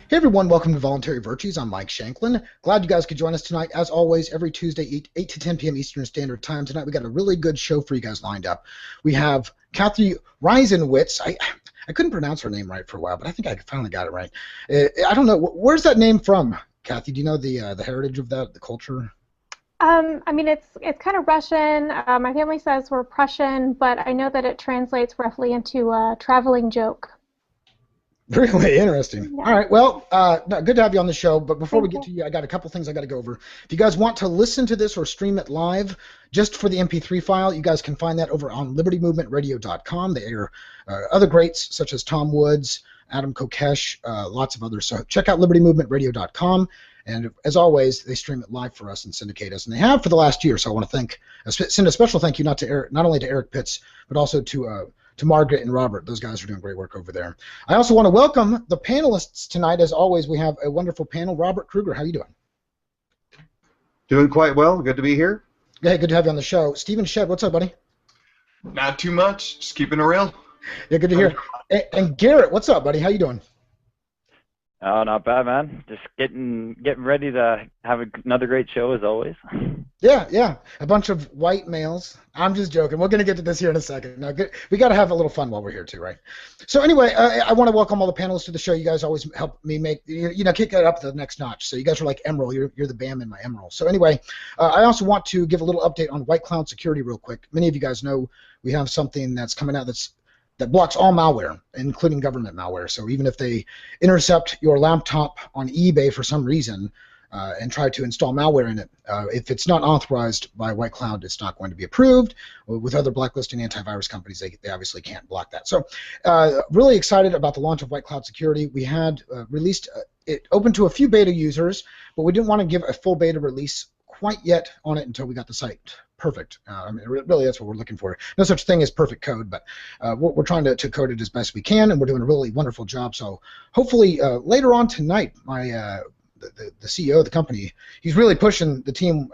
Hey everyone, welcome to Voluntary Virtues. I'm Mike Shanklin. Glad you guys could join us tonight. As always, every Tuesday, 8 to 10 p.m. Eastern Standard Time. Tonight we got a really good show for you guys lined up. We have Cathy Reisenwitz. I couldn't pronounce her name right for a while, but I think I finally got it right. I don't know. Where's that name from, Cathy? Do you know the heritage of that, the culture? I mean, it's kind of Russian. My family says we're Prussian, but I know that it translates roughly into a traveling joke. Really interesting. All Yeah, right. Well, no, good to have you on the show. But before we thank get you. to you, I got a couple things I got to go over. If you guys want to listen to this or stream it live, just for the MP3 file, you guys can find that over on libertymovementradio.com. They air other greats such as Tom Woods, Adam Kokesh, lots of others. So check out libertymovementradio.com. And as always, they stream it live for us and syndicate us, and they have for the last year. So I want to send a special thank you not only to Eric Pitts, but also to Margaret and Robert. Those guys are doing great work over there. I also want to welcome the panelists tonight. As always, we have a wonderful panel. Robert Kruger, how you doing? Doing quite well. Good to be here. Hey, good to have you on the show. Stephen Shedd, what's up, buddy? Not too much. Just keeping it real. Yeah, good to hear. And Garrett, what's up, buddy? How you doing? Oh, not bad, man. Just getting ready to have another great show as always. Yeah. A bunch of white males. I'm just joking. We're going to get to this here in a second. No, good. We got to have a little fun while we're here too, right? So anyway, I want to welcome all the panelists to the show. You guys always help me kick it up to the next notch. So you guys are like Emerald. You're the BAM in my Emerald. So anyway, I also want to give a little update on White Cloud Security real quick. Many of you guys know we have something that's coming out that blocks all malware, including government malware. So even if they intercept your laptop on eBay for some reason and try to install malware in it, if it's not authorized by White Cloud, it's not going to be approved. With other blacklisting antivirus companies, they obviously can't block that. So really excited about the launch of White Cloud Security. We had released it open to a few beta users, but we didn't want to give a full beta release quite yet on it until we got the site perfect. I mean, really, that's what we're looking for. No such thing as perfect code, but we're trying to code it as best we can, and we're doing a really wonderful job. So hopefully later on tonight, the CEO of the company, he's really pushing the team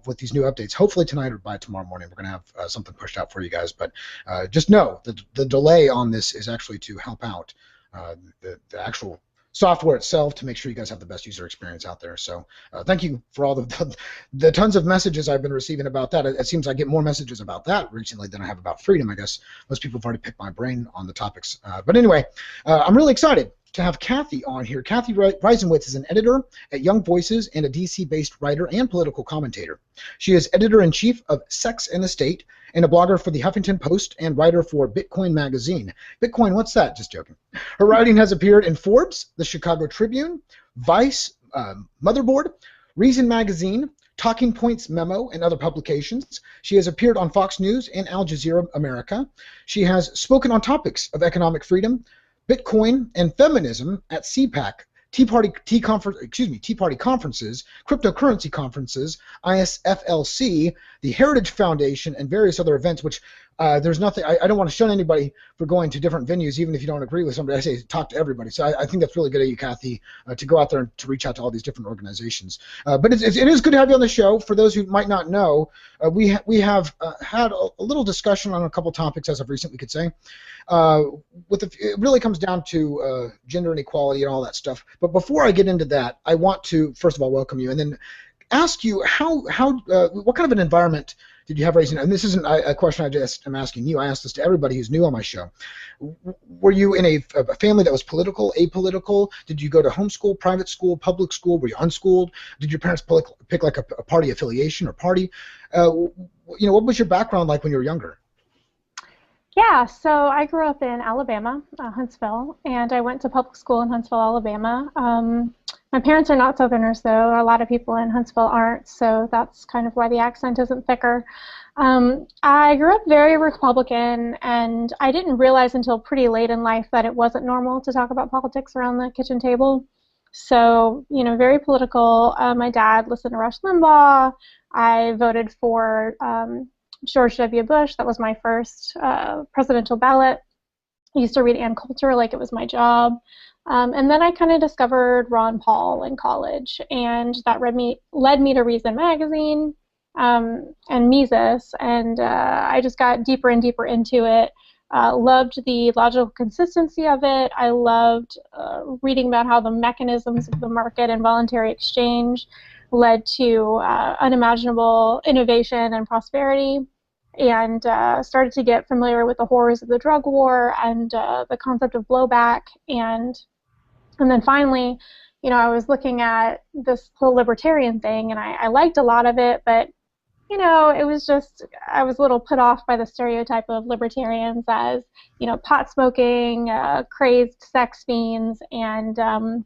with these new updates. Hopefully tonight or by tomorrow morning, we're going to have something pushed out for you guys. But just know that the delay on this is actually to help out the actual software itself to make sure you guys have the best user experience out there. So thank you for all the tons of messages I've been receiving about that. It seems I get more messages about that recently than I have about freedom. I guess most people have already picked my brain on the topics. But anyway, I'm really excited to have Cathy on here. Cathy Reisenwitz is an editor at Young Voices and a DC-based writer and political commentator. She is editor-in-chief of Sex and the State and a blogger for the Huffington Post and writer for Bitcoin Magazine. Bitcoin, what's that? Just joking. Her writing has appeared in Forbes, the Chicago Tribune, Vice, Motherboard, Reason Magazine, Talking Points Memo, and other publications. She has appeared on Fox News and Al Jazeera America. She has spoken on topics of economic freedom, Bitcoin, and feminism at CPAC, Tea Party conferences, cryptocurrency conferences, ISFLC, the Heritage Foundation, and various other events, which there's nothing, I don't want to shun anybody for going to different venues, even if you don't agree with somebody. I say talk to everybody. So I think that's really good of you, Cathy, to go out there and to reach out to all these different organizations. But it is good to have you on the show. For those who might not know, we have had a little discussion on a couple topics as of recent, we could say. It really comes down to gender inequality and all that stuff. But before I get into that, I want to first of all welcome you, and then ask you what kind of an environment did you have raising? And this isn't a question I just am asking you. I ask this to everybody who's new on my show. Were you in a family that was political, apolitical? Did you go to homeschool, private school, public school? Were you unschooled? Did your parents pick like a party affiliation or party? What was your background like when you were younger? Yeah, so I grew up in Alabama, Huntsville, and I went to public school in Huntsville, Alabama. My parents are not Southerners, though. A lot of people in Huntsville aren't, so that's kind of why the accent isn't thicker. I grew up very Republican, and I didn't realize until pretty late in life that it wasn't normal to talk about politics around the kitchen table. So, very political. My dad listened to Rush Limbaugh. I voted for George W. Bush. That was my first presidential ballot. I used to read Ann Coulter like it was my job. And then I kind of discovered Ron Paul in college, and that led me to Reason Magazine and Mises, and I just got deeper and deeper into it. Loved the logical consistency of it. I loved reading about how the mechanisms of the market and voluntary exchange led to unimaginable innovation and prosperity, and started to get familiar with the horrors of the drug war and the concept of blowback. And then finally, I was looking at this whole libertarian thing, and I liked a lot of it, but it was just, I was a little put off by the stereotype of libertarians as, pot smoking, crazed sex fiends, and,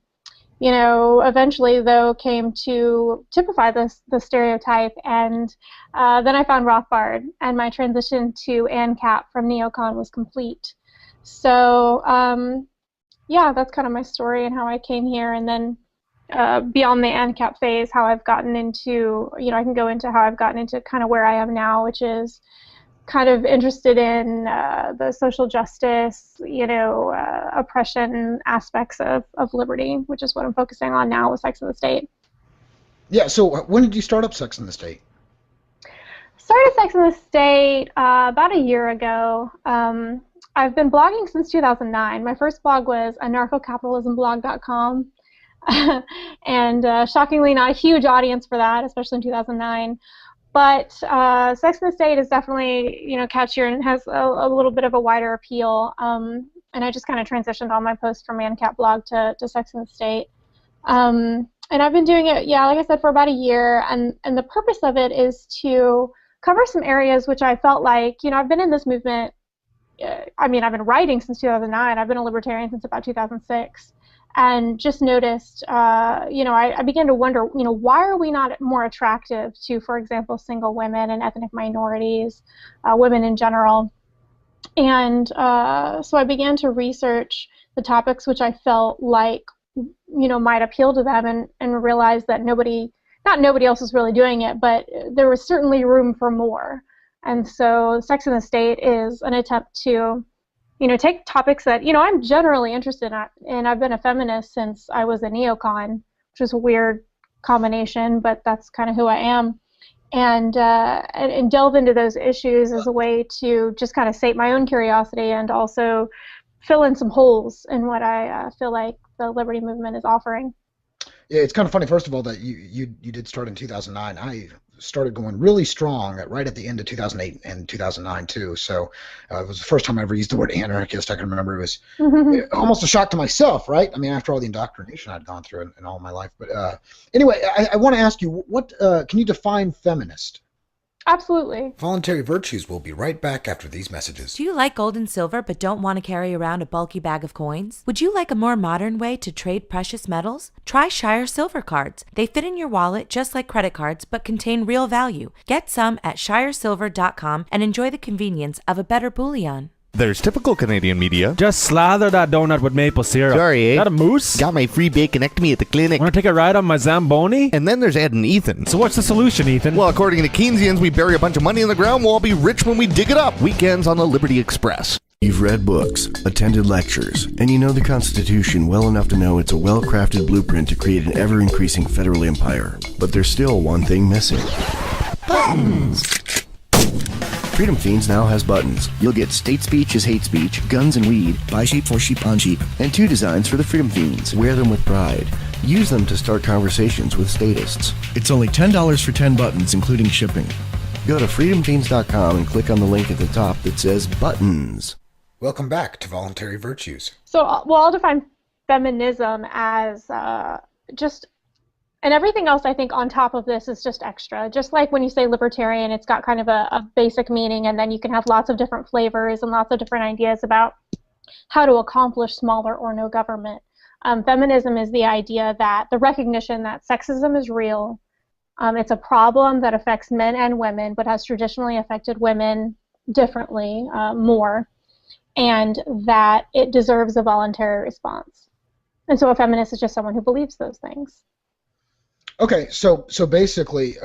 eventually, though, came to typify the stereotype, and then I found Rothbard, and my transition to ANCAP from neocon was complete. So, yeah, that's kind of my story and how I came here, and then beyond the ANCAP phase, how I've gotten into, I can go into how I've gotten into kind of where I am now, which is kind of interested in the social justice, oppression aspects of liberty, which is what I'm focusing on now with Sex and the State. Yeah, so when did you start up Sex and the State? Started Sex and the State about a year ago. I've been blogging since 2009. My first blog was anarchocapitalismblog.com. And shockingly, not a huge audience for that, especially in 2009. But Sex and the State is definitely, catchier and has a little bit of a wider appeal. And I just kind of transitioned all my posts from ANCAP blog to Sex and the State. And I've been doing it, like I said, for about a year. And the purpose of it is to cover some areas which I felt like, I've been in this movement. I've been writing since 2009. I've been a libertarian since about 2006. And just noticed, I began to wonder, why are we not more attractive to, for example, single women and ethnic minorities, women in general? And so I began to research the topics which I felt like, might appeal to them, and realized that not nobody else was really doing it, but there was certainly room for more. And so Sex and the State is an attempt to take topics that, I'm generally interested in, and I've been a feminist since I was a neocon, which is a weird combination, but that's kind of who I am, and delve into those issues as a way to just kind of sate my own curiosity and also fill in some holes in what I feel like the liberty movement is offering. Yeah, it's kind of funny, first of all, that you did start in 2009. I started going really strong right at the end of 2008 and 2009 too. So it was the first time I ever used the word anarchist. I can remember it was almost a shock to myself, right? After all the indoctrination I'd gone through in all my life. But anyway, I want to ask you, what can you define feminist? Absolutely. Voluntary Virtues will be right back after these messages. Do you like gold and silver but don't want to carry around a bulky bag of coins? Would you like a more modern way to trade precious metals? Try Shire Silver Cards. They fit in your wallet just like credit cards but contain real value. Get some at shiresilver.com and enjoy the convenience of a better bullion. There's typical Canadian media. Just slather that donut with maple syrup. Sorry, eh? Is that a moose? Got my free baconectomy at the clinic. Want to take a ride on my Zamboni? And then there's Ed and Ethan. So what's the solution, Ethan? Well, according to Keynesians, we bury a bunch of money in the ground, we'll all be rich when we dig it up. Weekends on the Liberty Express. You've read books, attended lectures, and you know the Constitution well enough to know it's a well-crafted blueprint to create an ever-increasing federal empire. But there's still one thing missing. Buttons! Freedom Fiends now has buttons. You'll get state speech is hate speech, guns and weed, buy sheep for sheep on sheep, and 2 designs for the Freedom Fiends. Wear them with pride. Use them to start conversations with statists. It's only $10 for 10 buttons, including shipping. Go to freedomfiends.com and click on the link at the top that says buttons. Welcome back to Voluntary Virtues. So, I'll define feminism as just, and everything else I think on top of this is just extra. Just like when you say libertarian, it's got kind of a basic meaning, and then you can have lots of different flavors and lots of different ideas about how to accomplish smaller or no government. Feminism is the idea that the recognition that sexism is real. It's a problem that affects men and women, but has traditionally affected women differently, more, and that it deserves a voluntary response. And so a feminist is just someone who believes those things. Okay, so basically,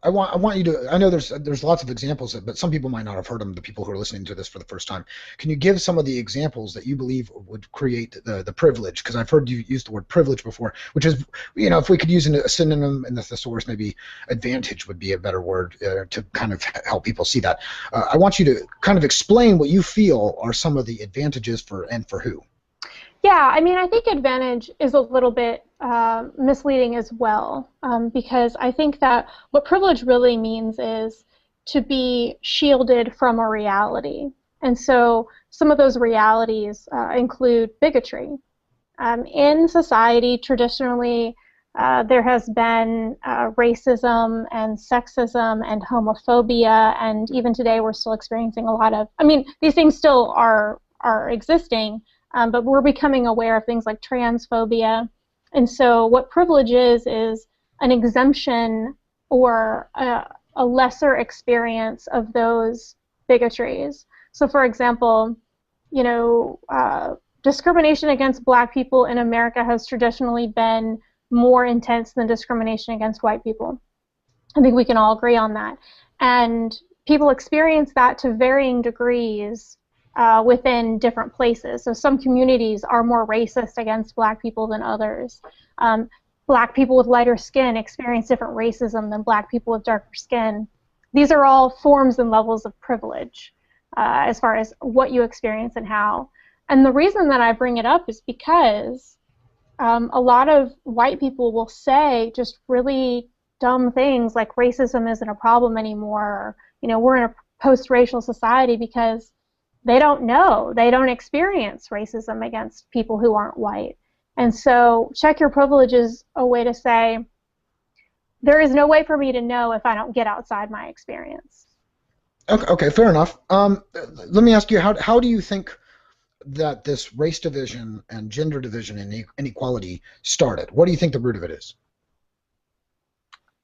I want you to. I know there's lots of examples, but some people might not have heard them. The people who are listening to this for the first time, can you give some of the examples that you believe would create the privilege? Because I've heard you use the word privilege before, which is, if we could use a synonym in the thesaurus, maybe advantage would be a better word to kind of help people see that. I want you to kind of explain what you feel are some of the advantages for who. Yeah, I mean, I think advantage is a little bit misleading as well, because I think that what privilege really means is to be shielded from a reality. And so some of those realities include bigotry. In society, traditionally, there has been racism and sexism and homophobia, and even today we're still experiencing a lot of, I mean, these things still are existing, but we're becoming aware of things like transphobia. And so what privilege is an exemption or a lesser experience of those bigotries. So for example, discrimination against black people in America has traditionally been more intense than discrimination against white people. I think we can all agree on that. And people experience that to varying degrees within different places. So some communities are more racist against black people than others. Black people with lighter skin experience different racism than black people with darker skin. These are all forms and levels of privilege as far as what you experience and how. And the reason that I bring it up is because a lot of white people will say just really dumb things like racism isn't a problem anymore, or, we're in a post-racial society, because they don't know. They don't experience racism against people who aren't white. And so check your privilege is a way to say, there is no way for me to know if I don't get outside my experience. Okay, fair enough. Let me ask you, how do you think that this race division and gender division and inequality started? What do you think the root of it is?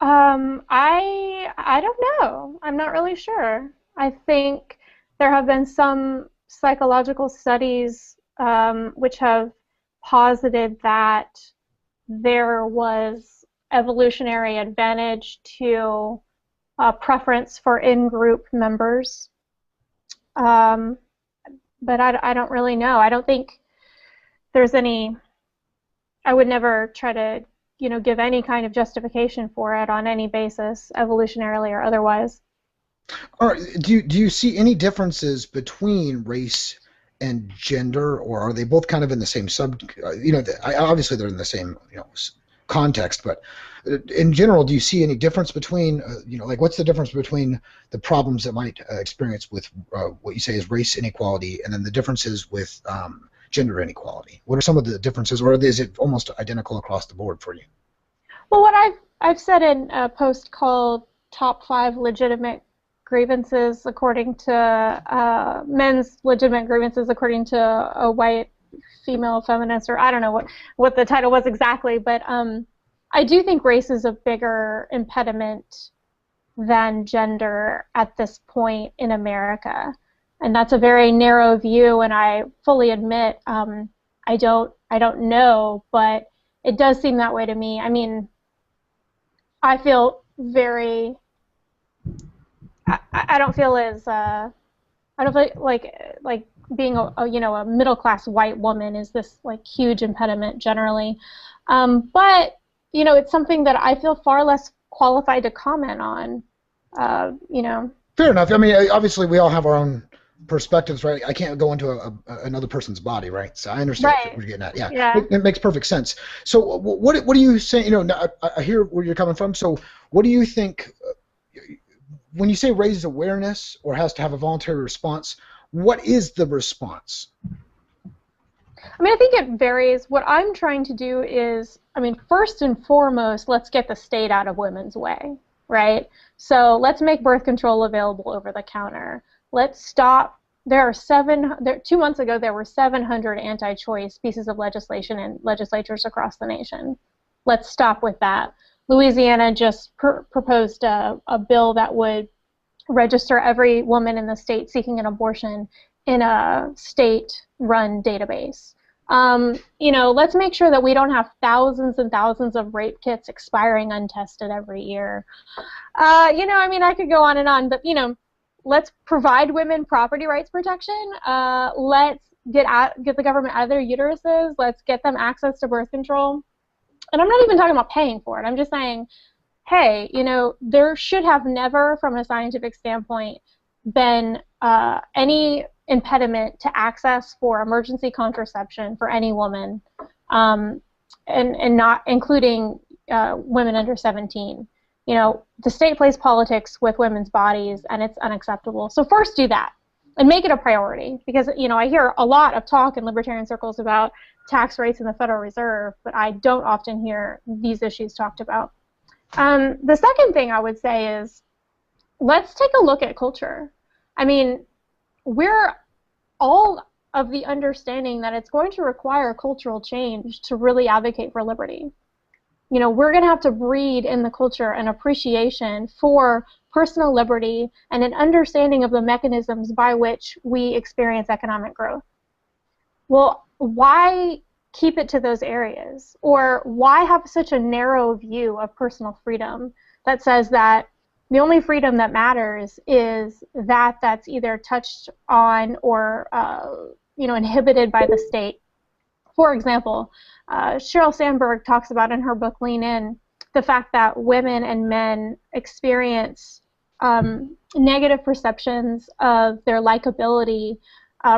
I don't know. I'm not really sure. I think there have been some psychological studies which have posited that there was evolutionary advantage to preference for in-group members. But I don't really know. I don't think there's any, I would never try to, give any kind of justification for it on any basis, evolutionarily or otherwise. All right. Do you see any differences between race and gender, or are they both kind of in the same obviously they're in the same, context, but in general, do you see any difference between, like what's the difference between the problems that might experience with what you say is race inequality and then the differences with gender inequality? What are some of the differences, or is it almost identical across the board for you? Well, what I've said in a post called Top 5 Legitimate Grievances according to men's legitimate grievances according to a white female feminist, or I don't know what the title was exactly, but I do think race is a bigger impediment than gender at this point in America, and that's a very narrow view, and I fully admit I don't know, but it does seem that way to me. I mean, I feel very I don't feel as I don't feel like being a middle class white woman is this like huge impediment generally, but it's something that I feel far less qualified to comment on. Fair enough. I mean, obviously we all have our own perspectives, right? I can't go into another person's body, right? So I understand what you're getting at. Yeah. It makes perfect sense. So what are you saying? I hear where you're coming from. So what do you think? When you say raises awareness or has to have a voluntary response, what is the response? I mean, I think it varies. What I'm trying to do is, first and foremost, let's get the state out of women's way, right? So let's make birth control available over the counter. Let's stop. 2 months ago, there were 700 anti-choice pieces of legislation in legislatures across the nation. Let's stop with that. Louisiana just proposed a bill that would register every woman in the state seeking an abortion in a state-run database. Let's make sure that we don't have thousands and thousands of rape kits expiring untested every year. I could go on and on, but, let's provide women property rights protection. Let's get the government out of their uteruses. Let's get them access to birth control. And I'm not even talking about paying for it. I'm just saying, hey, there should have never, from a scientific standpoint, been any impediment to access for emergency contraception for any woman, and not including women under 17. The state plays politics with women's bodies, and it's unacceptable. So first do that and make it a priority, because I hear a lot of talk in libertarian circles about tax rates in the Federal Reserve, but I don't often hear these issues talked about. The second thing I would say is, let's take a look at culture. We're all of the understanding that it's going to require cultural change to really advocate for liberty. We're going to have to breed in the culture an appreciation for personal liberty and an understanding of the mechanisms by which we experience economic growth. Well, why keep it to those areas? Or why have such a narrow view of personal freedom that says that the only freedom that matters is that's either touched on or inhibited by the state? For example, Sheryl Sandberg talks about in her book Lean In the fact that women and men experience negative perceptions of their likability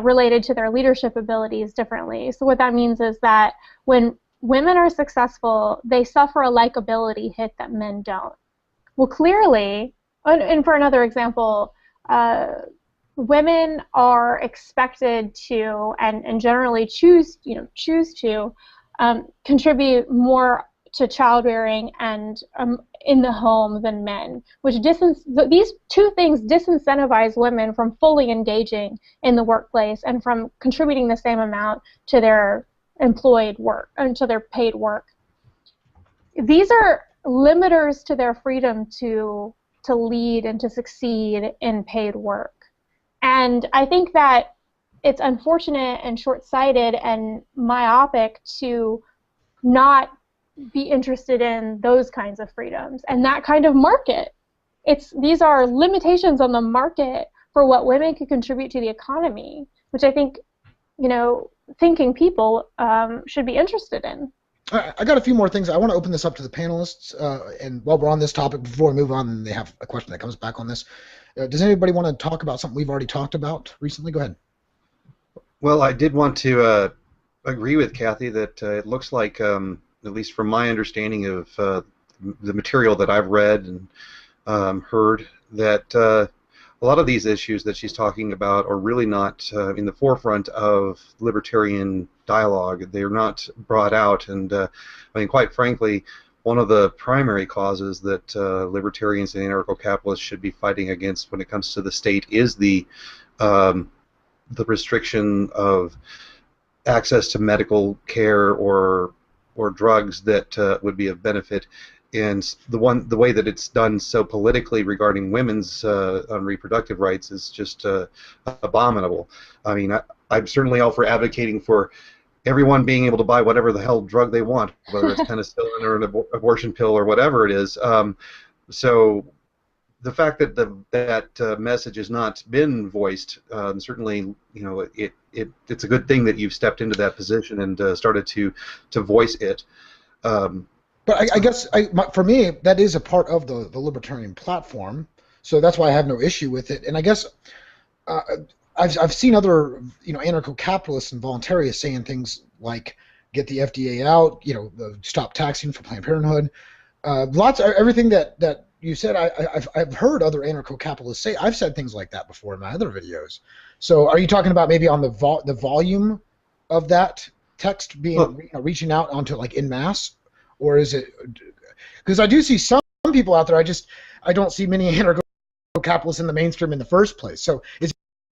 related to their leadership abilities differently. So what that means is that when women are successful, they suffer a likability hit that men don't. Well, clearly, and for another example, women are expected to and generally choose to contribute more to childbearing and in the home than men, which these two things disincentivize women from fully engaging in the workplace and from contributing the same amount to their employed work and to their paid work. These are limiters to their freedom to lead and to succeed in paid work. And I think that it's unfortunate and short-sighted and myopic to not be interested in those kinds of freedoms and that kind of market. These are limitations on the market for what women can contribute to the economy, which I think, thinking people should be interested in. I got a few more things. I want to open this up to the panelists, and while we're on this topic, before we move on, and they have a question that comes back on this. Does anybody want to talk about something we've already talked about recently? Go ahead. Well, I did want to agree with Cathy that it looks like, at least from my understanding of the material that I've read and heard, that a lot of these issues that she's talking about are really not in the forefront of libertarian dialogue. They're not brought out, and quite frankly, one of the primary causes that libertarians and anarcho-capitalists should be fighting against when it comes to the state is the restriction of access to medical care or drugs that would be of benefit. And the way that it's done so politically regarding women's reproductive rights is just abominable. I'm certainly all for advocating for everyone being able to buy whatever the hell drug they want, whether it's penicillin or an abortion pill or whatever it is. So the fact that that message has not been voiced, certainly, it's a good thing that you've stepped into that position and started to voice it. But I guess for me, that is a part of the libertarian platform, so that's why I have no issue with it. And I guess I've seen other anarcho-capitalists and voluntarists saying things like get the FDA out, stop taxing for Planned Parenthood. Everything that you said, I've heard other anarcho-capitalists say. I've said things like that before in my other videos. So are you talking about maybe on the volume of that text being reaching out onto like en masse? Or is it, because I do see some people out there, I don't see many anarcho-capitalists in the mainstream in the first place. So is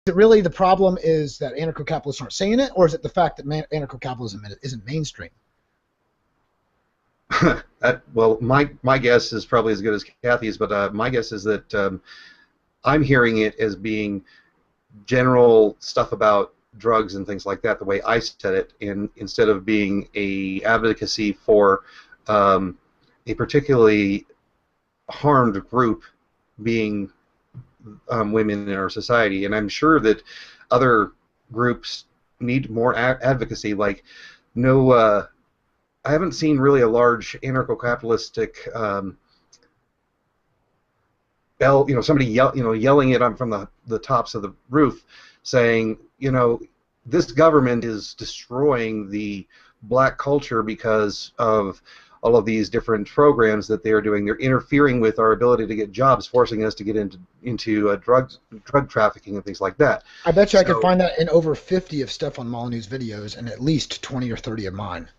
it really the problem is that anarcho-capitalists aren't saying it, or is it the fact that anarcho-capitalism isn't mainstream? Well, my guess is probably as good as Cathy's, but my guess is that I'm hearing it as being general stuff about drugs and things like that, the way I said it, instead of being a advocacy for a particularly harmed group being women in our society. And I'm sure that other groups need more advocacy. Like, no, I haven't seen really a large anarcho-capitalistic somebody yelling it from the tops of the roof, saying, this government is destroying the black culture because of all of these different programs that they are doing. They're interfering with our ability to get jobs, forcing us to get into drug trafficking and things like that. I bet you I could find that in over 50 of Stefan Molyneux's videos and at least 20 or 30 of mine.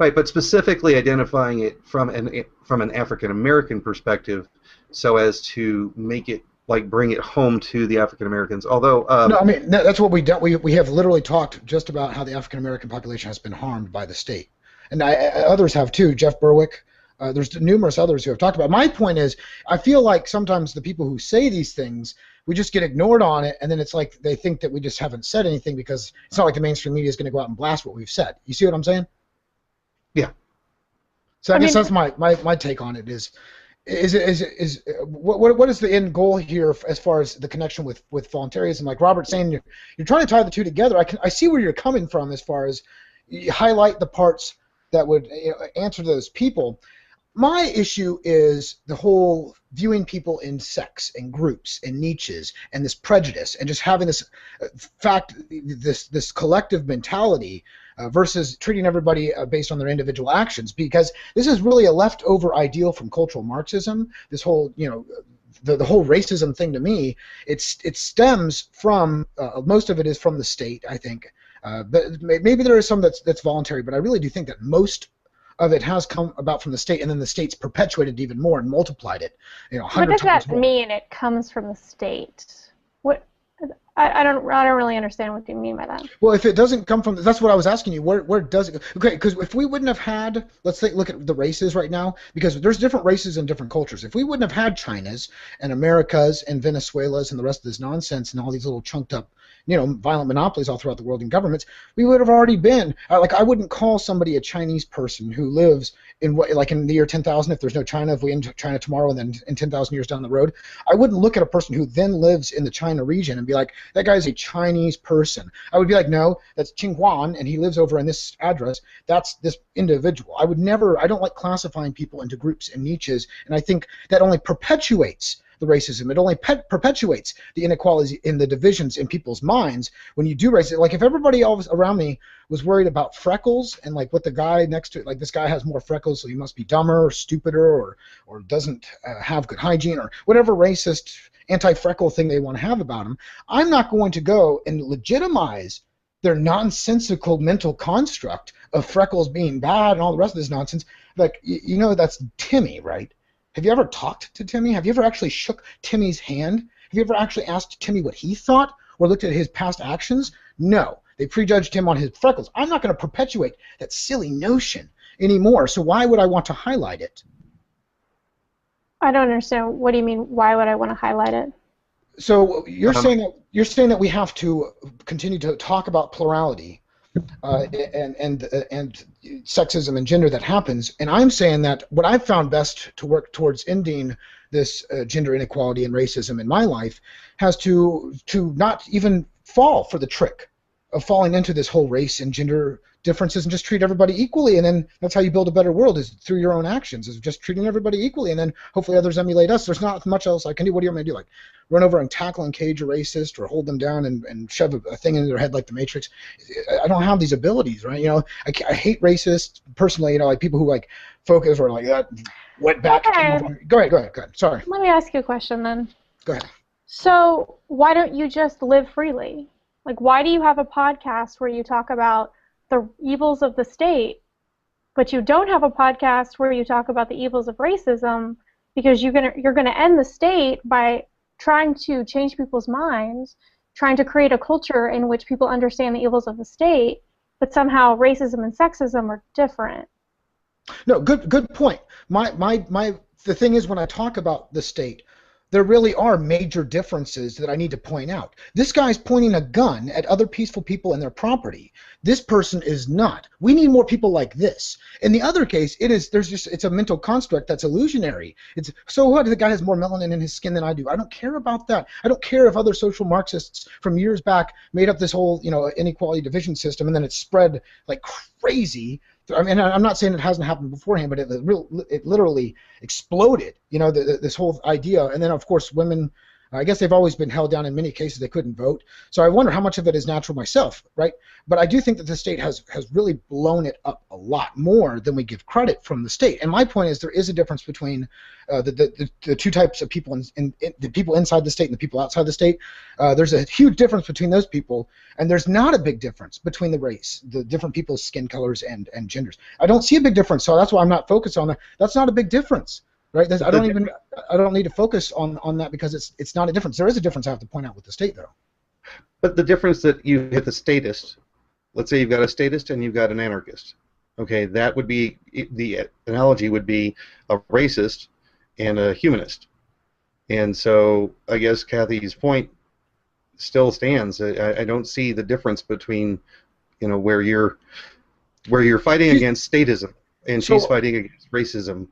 Right, but specifically identifying it from an African American perspective, so as to make it bring it home to the African Americans. Although no, I mean that's what we do. We have literally talked just about how the African American population has been harmed by the state, and others have too. Jeff Berwick. There's numerous others who have talked about it. My point is, I feel like sometimes the people who say these things, we just get ignored on it, and then it's like they think that we just haven't said anything because it's not like the mainstream media is going to go out and blast what we've said. You see what I'm saying? Yeah. So I guess that's my take on it. What is the end goal here as far as the connection with voluntarism? Like Robert's saying, you're trying to tie the two together. I see where you're coming from as far as you highlight the parts that would answer those people. My issue is the whole viewing people in sex and groups and niches and this prejudice and just having this this collective mentality versus treating everybody based on their individual actions, because this is really a leftover ideal from cultural Marxism. This whole the whole racism thing, to me, it stems from most of it is from the state, I think, but maybe there is some that's voluntary, but I really do think that most of it has come about from the state, and then the state's perpetuated even more and multiplied it. What does that mean? It comes from the state. What? I don't really understand what you mean by that. Well, if it doesn't come from, that's what I was asking you. Where does it? Okay, because if we wouldn't have had, let's look at the races right now, because there's different races and different cultures. If we wouldn't have had China's and America's and Venezuela's and the rest of this nonsense and all these little chunked up, violent monopolies all throughout the world in governments, we would have already been I wouldn't call somebody a Chinese person who lives in in the year 10,000, if there's no China, if we end China tomorrow and then in 10,000 years down the road, I wouldn't look at a person who then lives in the China region and be like, that guy's a Chinese person. I would be like, no, that's Qinghuan and he lives over in this address. That's this individual. I don't like classifying people into groups and niches, and I think that only perpetuates the racism. It only perpetuates the inequalities in the divisions in people's minds when you do racism. Like if everybody else around me was worried about freckles and what the guy next to it, this guy has more freckles, so he must be dumber or stupider or doesn't have good hygiene or whatever racist anti-freckle thing they want to have about him, I'm not going to go and legitimize their nonsensical mental construct of freckles being bad and all the rest of this nonsense. That's Timmy, right? Have you ever talked to Timmy? Have you ever actually shook Timmy's hand? Have you ever actually asked Timmy what he thought or looked at his past actions? No. They prejudged him on his freckles. I'm not going to perpetuate that silly notion anymore, so why would I want to highlight it? I don't understand. What do you mean, why would I want to highlight it? So you're saying that we have to continue to talk about plurality and sexism and gender that happens, and I'm saying that what I've found best to work towards ending this gender inequality and racism in my life has to not even fall for the trick of falling into this whole race and gender differences and just treat everybody equally, and then that's how you build a better world, is through your own actions, is just treating everybody equally, and then hopefully others emulate us. There's not much else I can do. What do you want me to do? Run over and tackle and cage a racist or hold them down and shove a thing in their head like the Matrix? I don't have these abilities, right? I hate racists personally, people who focus or that wet back. Okay. Go ahead. Sorry. Let me ask you a question then. Go ahead. So why don't you just live freely? Why do you have a podcast where you talk about the evils of the state, but you don't have a podcast where you talk about the evils of racism, because you're gonna end the state by trying to change people's minds, trying to create a culture in which people understand the evils of the state, but somehow racism and sexism are different. No, good point. The thing is, when I talk about the state, there really are major differences that I need to point out. This guy's pointing a gun at other peaceful people and their property. This person is not. We need more people like this. In the other case, it's a mental construct that's illusionary. It's so what? The guy has more melanin in his skin than I do. I don't care about that. I don't care if other social Marxists from years back made up this whole inequality division system and then it spread like crazy. I mean, I'm not saying it hasn't happened beforehand, but it literally exploded, this whole idea. And then, of course, women, I guess they've always been held down in many cases. They couldn't vote. So I wonder how much of it is natural myself, right? But I do think that the state has really blown it up a lot more than we give credit from the state. And my point is there is a difference between the two types of people, the people inside the state and the people outside the state. There's a huge difference between those people, and there's not a big difference between the race, the different people's skin colors and genders. I don't see a big difference, so that's why I'm not focused on that. That's not a big difference. Right? I don't need to focus on that because it's not a difference. There is a difference I have to point out with the state, though. But the difference that you hit the statist, let's say you've got a statist and you've got an anarchist. Okay, that would be, the analogy would be a racist and a humanist. And so I guess Cathy's point still stands. I don't see the difference between, where you're fighting against statism and she's fighting against racism.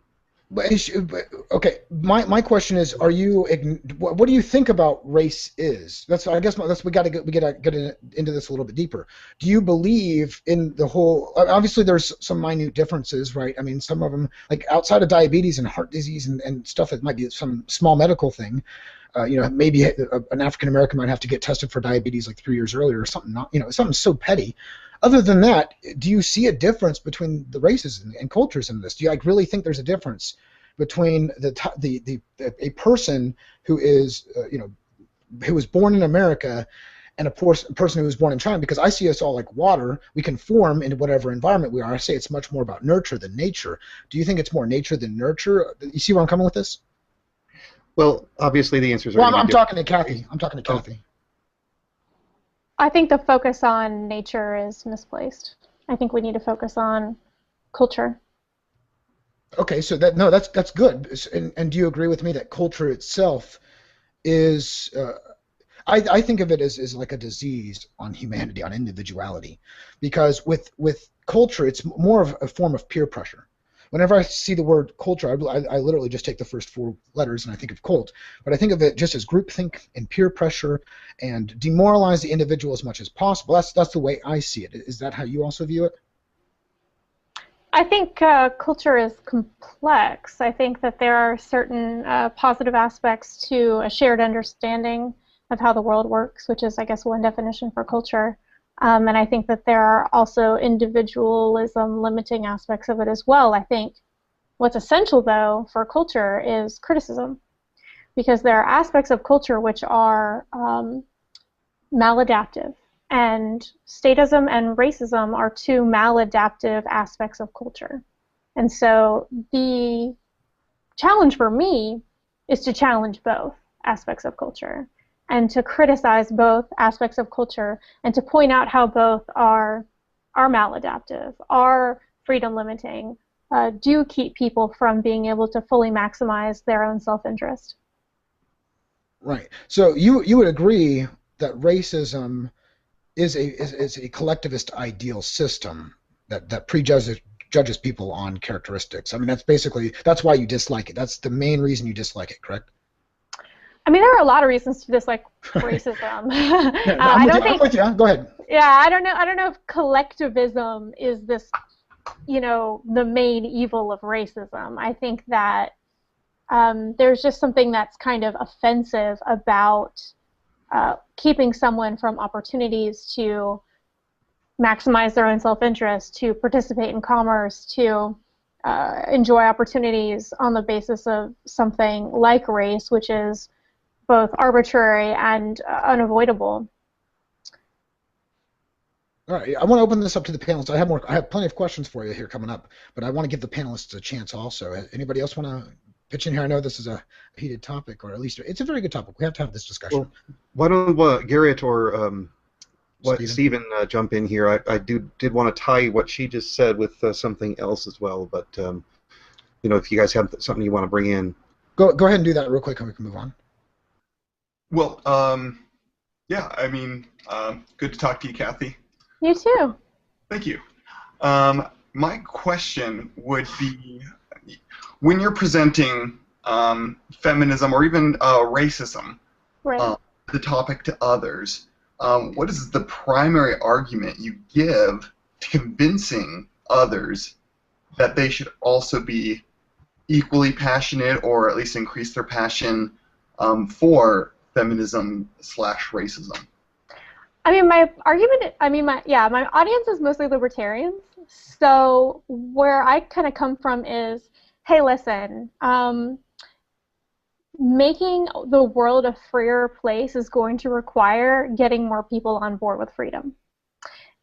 Okay, my question is, what do you think about race is? I guess we got to get into this a little bit deeper. Do you believe in the whole? Obviously, there's some minute differences, right? I mean, some of them, like outside of diabetes and heart disease and stuff that might be some small medical thing. Maybe an African American might have to get tested for diabetes like 3 years earlier or something. Something so petty. Other than that, do you see a difference between the races and cultures in this? Do you really think there's a difference between a person who is who was born in America and a person who was born in China? Because I see us all like water. We can form into whatever environment we are. I say it's much more about nurture than nature. Do you think it's more nature than nurture? You see where I'm coming with this? Well, obviously the answers are. Well, I'm talking to Cathy. Cathy. I think the focus on nature is misplaced. I think we need to focus on culture. Okay, so that's good. And do you agree with me that culture itself is? I think of it as like a disease on humanity, on individuality, because with culture, it's more of a form of peer pressure. Whenever I see the word culture, I literally just take the first 4 letters and I think of cult. But I think of it just as groupthink and peer pressure and demoralize the individual as much as possible. That's the way I see it. Is that how you also view it? I think culture is complex. I think that there are certain positive aspects to a shared understanding of how the world works, which is, I guess, one definition for culture. And I think that there are also individualism limiting aspects of it as well. I think what's essential, though, for culture is criticism, because there are aspects of culture which are maladaptive. And statism and racism are 2 maladaptive aspects of culture. And so the challenge for me is to challenge both aspects of culture and to criticize both aspects of culture and to point out how both are maladaptive, are freedom limiting, do keep people from being able to fully maximize their own self-interest. Right. So you would agree that racism is a collectivist ideal system that prejudges people on characteristics. I mean, that's why you dislike it. That's the main reason you dislike it, correct? I mean, there are a lot of reasons to dislike racism. I'm with you. Go ahead. Yeah, I don't know if collectivism is this, the main evil of racism. I think that there's just something that's kind of offensive about keeping someone from opportunities to maximize their own self-interest, to participate in commerce, to enjoy opportunities on the basis of something like race, which is both arbitrary and unavoidable. All right, I want to open this up to the panelists. I have plenty of questions for you here coming up, but I want to give the panelists a chance also. Anybody else want to pitch in here? I know this is a heated topic, or at least it's a very good topic. We have to have this discussion. Well, why don't Garrett or Stephen jump in here? I did want to tie what she just said with something else as well, but if you guys have something you want to bring in. Go ahead and do that real quick and we can move on. Well, yeah, I mean, good to talk to you, Kathy. You too. Thank you. My question would be, when you're presenting feminism or even racism, Right. the topic to others, what is the primary argument you give to convincing others that they should also be equally passionate, or at least increase their passion for feminism/racism? I mean, my argument, my audience is mostly libertarians. So where I kind of come from is, hey, listen, making the world a freer place is going to require getting more people on board with freedom.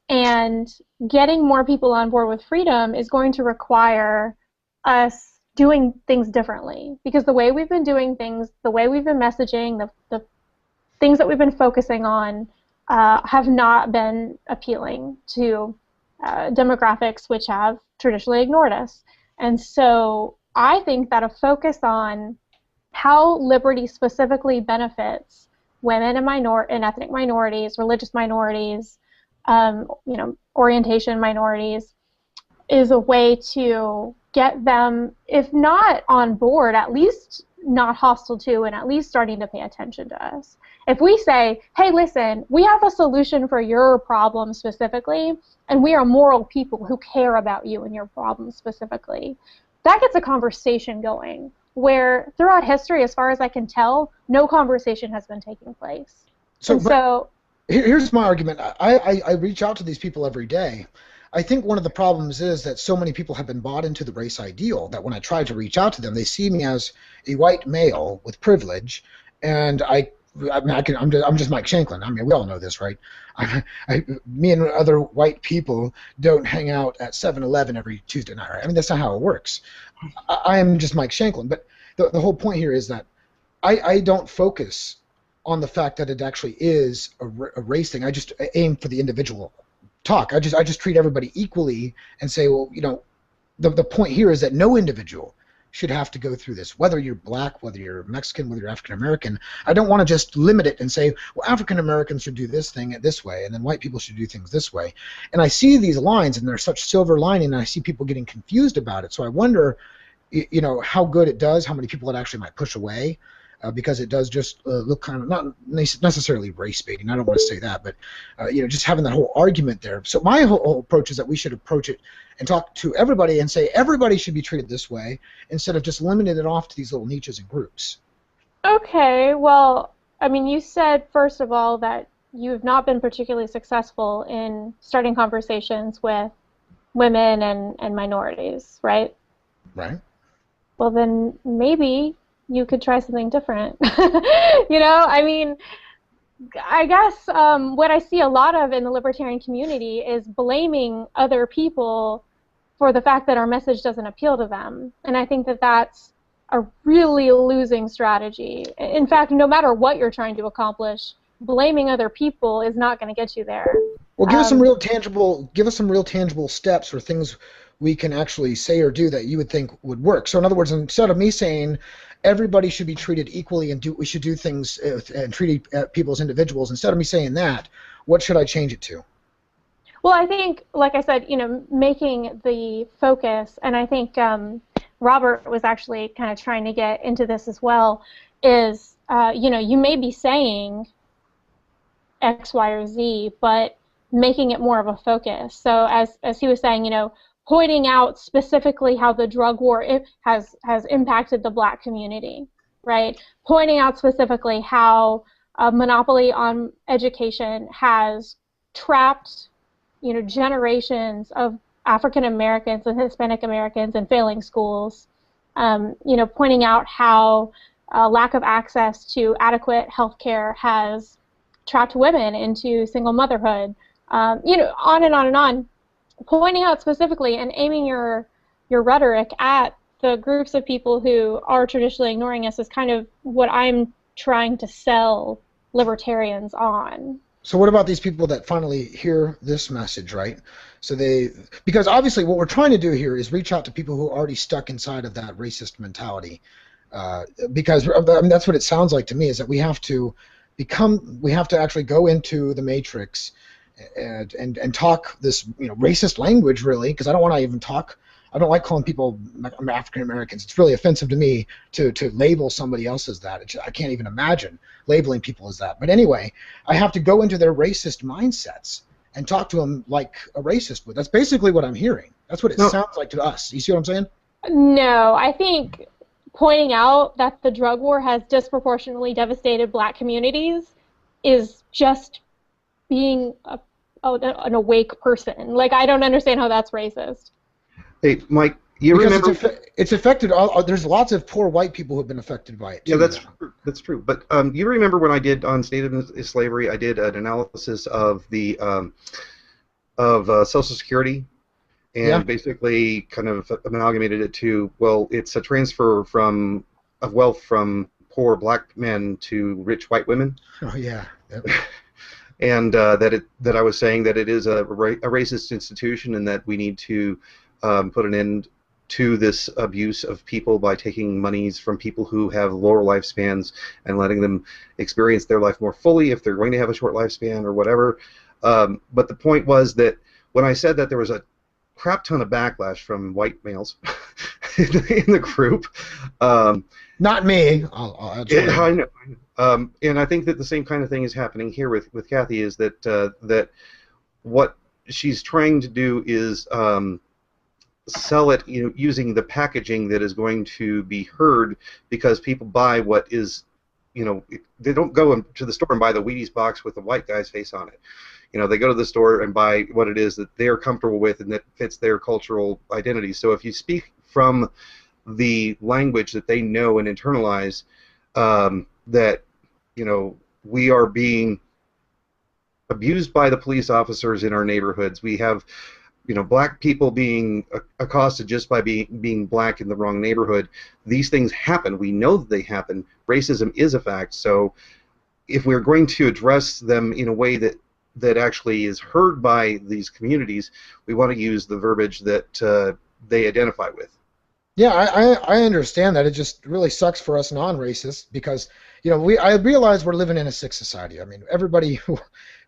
And getting more people on board with freedom is going to require us doing things differently. Because the way we've been doing things, the way we've been messaging, the things that we've been focusing on have not been appealing to demographics which have traditionally ignored us. And so I think that a focus on how liberty specifically benefits women and ethnic minorities, religious minorities, orientation minorities, is a way to get them, if not on board, at least not hostile to, and at least starting to pay attention to us. If we say, hey, listen, we have a solution for your problem specifically, and we are moral people who care about you and your problem specifically, that gets a conversation going, where throughout history, as far as I can tell, no conversation has been taking place. So here's my argument. I reach out to these people every day. I think one of the problems is that so many people have been bought into the race ideal that when I try to reach out to them, they see me as a white male with privilege, and I'm just Mike Shanklin. I mean, we all know this, right? Me and other white people don't hang out at 7-Eleven every Tuesday night, right? I mean, that's not how it works. I am just Mike Shanklin. But the whole point here is that I don't focus on the fact that it actually is a race thing. I just aim for the individual talk. I just treat everybody equally and say, well, the point here is that no individual should have to go through this, whether you're black, whether you're Mexican, whether you're African American. I don't want to just limit it and say, well, African Americans should do this thing this way, and then white people should do things this way. And I see these lines, and they're such silver lining, and I see people getting confused about it. So I wonder, how good it does, how many people it actually might push away, because it does just look kind of not necessarily race baiting. I don't want to say that, but just having that whole argument there. So my whole approach is that we should approach it and talk to everybody and say everybody should be treated this way instead of just limiting it off to these little niches and groups. Okay, well, I mean, you said, first of all, that you've not been particularly successful in starting conversations with women and minorities, right? Right. Well, then maybe you could try something different. I mean, I guess what I see a lot of in the libertarian community is blaming other people for the fact that our message doesn't appeal to them. And I think that that's a really losing strategy. In fact, no matter what you're trying to accomplish, blaming other people is not going to get you there. Well, give us some real tangible steps or things we can actually say or do that you would think would work. So in other words, instead of me saying everybody should be treated equally and we should do things and treat people as individuals, instead of me saying that, what should I change it to? Well, I think, like I said, making the focus, and I think Robert was actually kind of trying to get into this as well, is, you may be saying X, Y, or Z, but making it more of a focus. So as he was saying, pointing out specifically how the drug war has impacted the black community, right? Pointing out specifically how a monopoly on education has trapped, generations of African Americans and Hispanic Americans in failing schools. Pointing out how lack of access to adequate health care has trapped women into single motherhood. On and on and on. Pointing out specifically and aiming your rhetoric at the groups of people who are traditionally ignoring us is kind of what I'm trying to sell libertarians on. So what about these people that finally hear this message, right? So because obviously what we're trying to do here is reach out to people who are already stuck inside of that racist mentality. Because that's what it sounds like to me, is that we have to we have to actually go into the matrix and talk this racist language, really, because I don't want to even talk. I don't like calling people African Americans. It's really offensive to me to label somebody else as that. I can't even imagine labeling people as that. But anyway, I have to go into their racist mindsets and talk to them like a racist would. That's basically what I'm hearing. That's what it sounds like to us. You see what I'm saying? No, I think pointing out that the drug war has disproportionately devastated black communities is just being an awake person. Like, I don't understand how that's racist. Hey, Mike, you remember? It's affected. There's lots of poor white people who have been affected by it, too. Yeah, that's true. But you remember when I did on State of Slavery, I did an analysis of the Social Security, and basically kind of amalgamated it to, well, it's a transfer of wealth from poor black men to rich white women. Oh yeah. Yep. And that I was saying that it is a racist institution, and that we need to put an end to this abuse of people by taking monies from people who have lower lifespans and letting them experience their life more fully if they're going to have a short lifespan or whatever. But the point was that when I said that there was a crap ton of backlash from white males in the group. Not me. I know. And I think that the same kind of thing is happening here with Cathy, is that what she's trying to do is sell it, using the packaging that is going to be heard, because people buy what is, they don't go to the store and buy the Wheaties box with the white guy's face on it. They go to the store and buy what it is that they're comfortable with and that fits their cultural identity. So if you speak from the language that they know and internalize, that, we are being abused by the police officers in our neighborhoods. We have, black people being accosted just by being black in the wrong neighborhood. These things happen. We know that they happen. Racism is a fact. So if we're going to address them in a way that actually is heard by these communities, we want to use the verbiage that they identify with. Yeah, I understand that. It just really sucks for us non-racists because, I realize we're living in a sick society. I mean, everybody who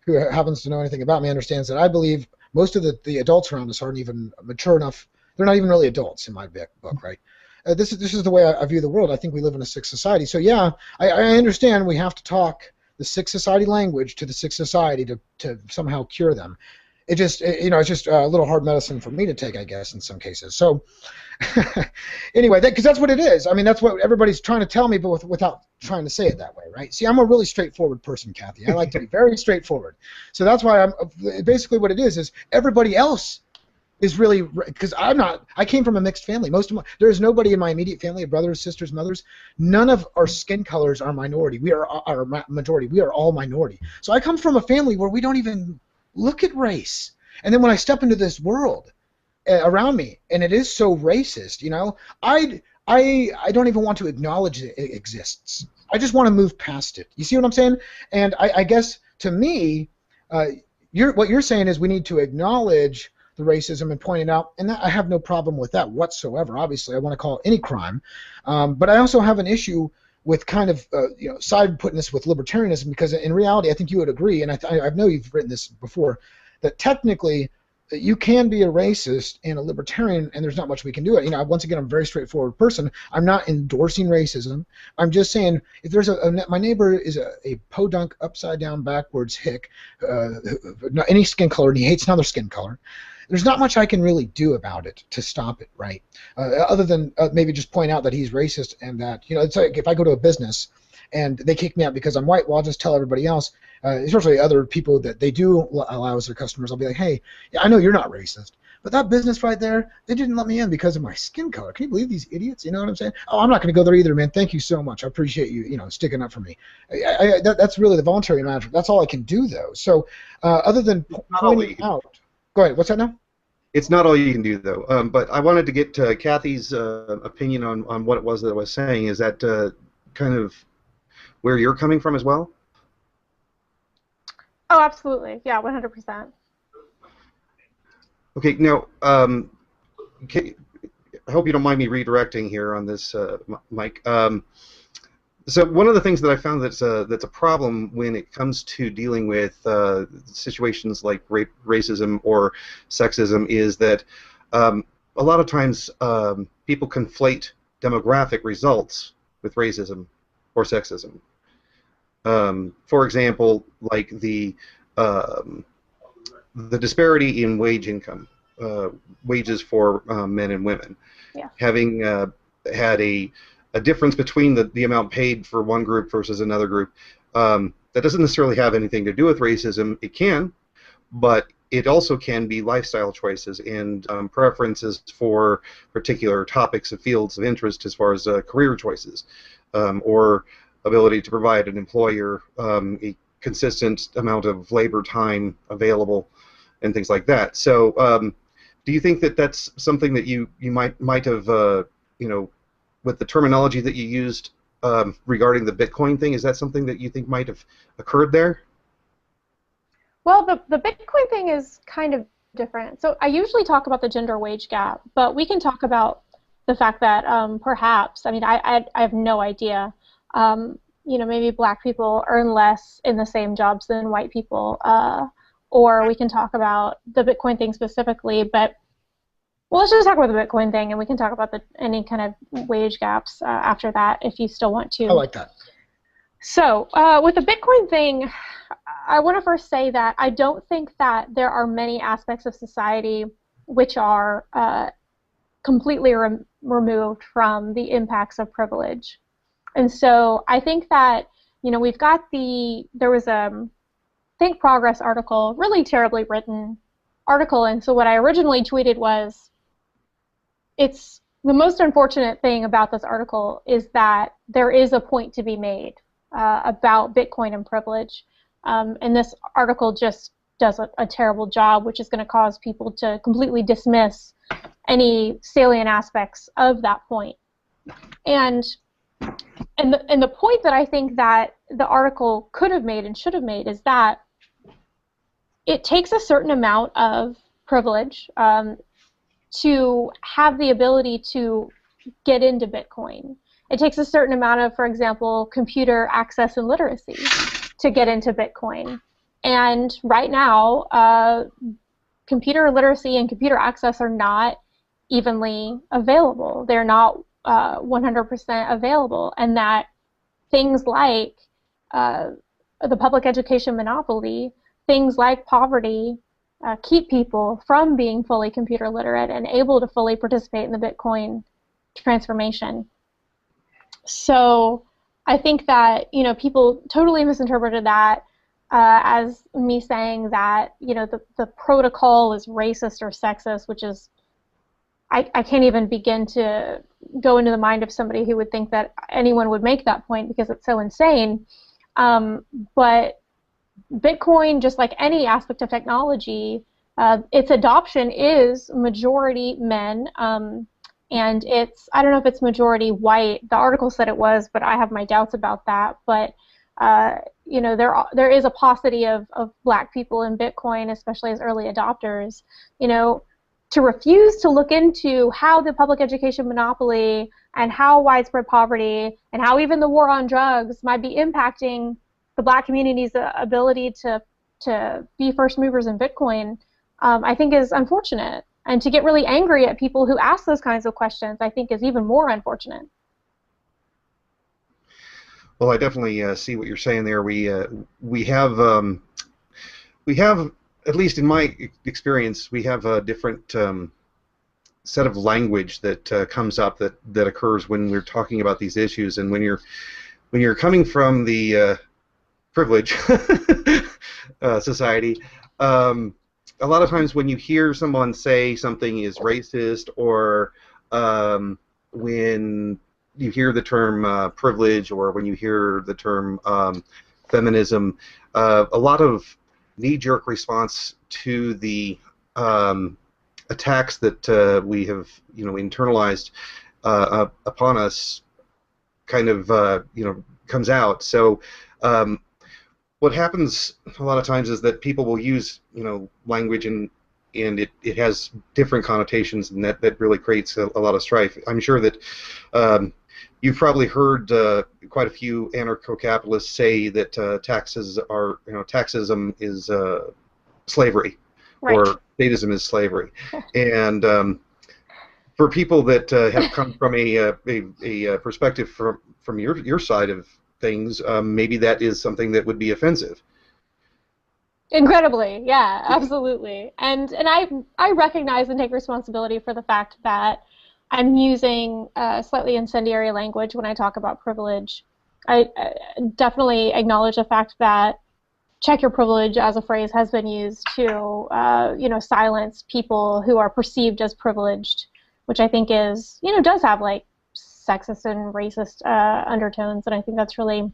happens to know anything about me understands that I believe most of the adults around us aren't even mature enough. They're not even really adults in my book, right? This is the way I view the world. I think we live in a sick society. So yeah, I understand we have to talk the sick society language to the sick society to somehow cure them. It's just a little hard medicine for me to take, I guess, in some cases. So anyway, because that's what it is. I mean, that's what everybody's trying to tell me, but without trying to say it that way, right? See, I'm a really straightforward person, Cathy. I like to be very straightforward. So that's why basically what it is everybody else is really, because I came from a mixed family. There is nobody in my immediate family, brothers, sisters, mothers. None of our skin colors are minority. We are majority. We are all minority. So I come from a family where we don't even look at race. And then when I step into this world around me, and it is so racist, I don't even want to acknowledge it exists. I just want to move past it. You see what I'm saying? And I guess to me, what you're saying is we need to acknowledge the racism and point it out, and I have no problem with that whatsoever. Obviously, I want to call it any crime, but I also have an issue with kind of side putting this with libertarianism, because in reality, I think you would agree, and I know you've written this before, that technically you can be a racist and a libertarian, and there's not much we can do it. Once again, I'm a very straightforward person. I'm not endorsing racism. I'm just saying if there's my neighbor is a podunk, upside down, backwards hick, any skin color, and he hates another skin color. There's not much I can really do about it to stop it, right? Other than maybe just point out that he's racist, and that it's like if I go to a business and they kick me out because I'm white, well, I'll just tell everybody else, especially other people that they do allow as their customers. I'll be like, hey, I know you're not racist, but that business right there, they didn't let me in because of my skin color. Can you believe these idiots? You know what I'm saying? Oh, I'm not going to go there either, man. Thank you so much. I appreciate you, sticking up for me. That's really the voluntary management. That's all I can do, though. So other than pointing out. Go ahead. What's that now? It's not all you can do, though. But I wanted to get Cathy's opinion on what it was that I was saying. Is that kind of where you're coming from as well? Oh, absolutely. Yeah, 100%. Okay. Now, I hope you don't mind me redirecting here on this, Mike. So one of the things that I found that's a problem when it comes to dealing with situations like racism or sexism is that a lot of times people conflate demographic results with racism or sexism. For example, like the disparity in wage income, wages for men and women. Yeah. Having had a difference between the amount paid for one group versus another group, that doesn't necessarily have anything to do with racism. It can, but it also can be lifestyle choices and preferences for particular topics and fields of interest as far as career choices, or ability to provide an employer a consistent amount of labor time available and things like that. So do you think that that's something that you might have, with the terminology that you used regarding the Bitcoin thing, is that something that you think might have occurred there? Well, the Bitcoin thing is kind of different. So I usually talk about the gender wage gap, but we can talk about the fact that perhaps, I mean, I have no idea, maybe black people earn less in the same jobs than white people, or we can talk about the Bitcoin thing specifically, but well, let's just talk about the Bitcoin thing, and we can talk about any kind of wage gaps after that if you still want to. I like that. So with the Bitcoin thing, I want to first say that I don't think that there are many aspects of society which are completely removed from the impacts of privilege. And so I think that, we've got there was a Think Progress article, really terribly written article, and so what I originally tweeted was, it's the most unfortunate thing about this article is that there is a point to be made about Bitcoin and privilege, and this article just does a terrible job, which is going to cause people to completely dismiss any salient aspects of that point. And the point that I think that the article could have made and should have made is that it takes a certain amount of privilege to have the ability to get into Bitcoin. It takes a certain amount of, for example, computer access and literacy to get into Bitcoin. And right now, computer literacy and computer access are not evenly available. They're not 100% available, and that things like the public education monopoly, things like poverty, keep people from being fully computer literate and able to fully participate in the Bitcoin transformation. So I think that people totally misinterpreted that as me saying that the protocol is racist or sexist, which is I can't even begin to go into the mind of somebody who would think that anyone would make that point because it's so insane. But Bitcoin, just like any aspect of technology, its adoption is majority men, and I don't know if it's majority white. The article said it was, but I have my doubts about that. But there is a paucity of black people in Bitcoin, especially as early adopters. To refuse to look into how the public education monopoly and how widespread poverty and how even the war on drugs might be impacting the black community's ability to be first movers in Bitcoin, I think is unfortunate. And to get really angry at people who ask those kinds of questions, I think is even more unfortunate. Well, I definitely see what you're saying there. We have, at least in my experience, we have a different set of language that comes up that occurs when we're talking about these issues, and when you're coming from the privilege society, a lot of times when you hear someone say something is racist, or when you hear the term privilege, or when you hear the term feminism, a lot of knee-jerk response to the attacks that we have, internalized upon us, kind of, comes out. So what happens a lot of times is that people will use, language and it has different connotations, and that really creates a lot of strife. I'm sure that you've probably heard quite a few anarcho-capitalists say that taxism is slavery, Right. or statism is slavery, and for people that have come from a perspective from your side of things, maybe that is something that would be offensive. Incredibly, yeah, absolutely. And I recognize and take responsibility for the fact that I'm using slightly incendiary language when I talk about privilege. I definitely acknowledge the fact that check your privilege as a phrase has been used to silence people who are perceived as privileged, which I think is, does have like sexist and racist undertones, and I think that's really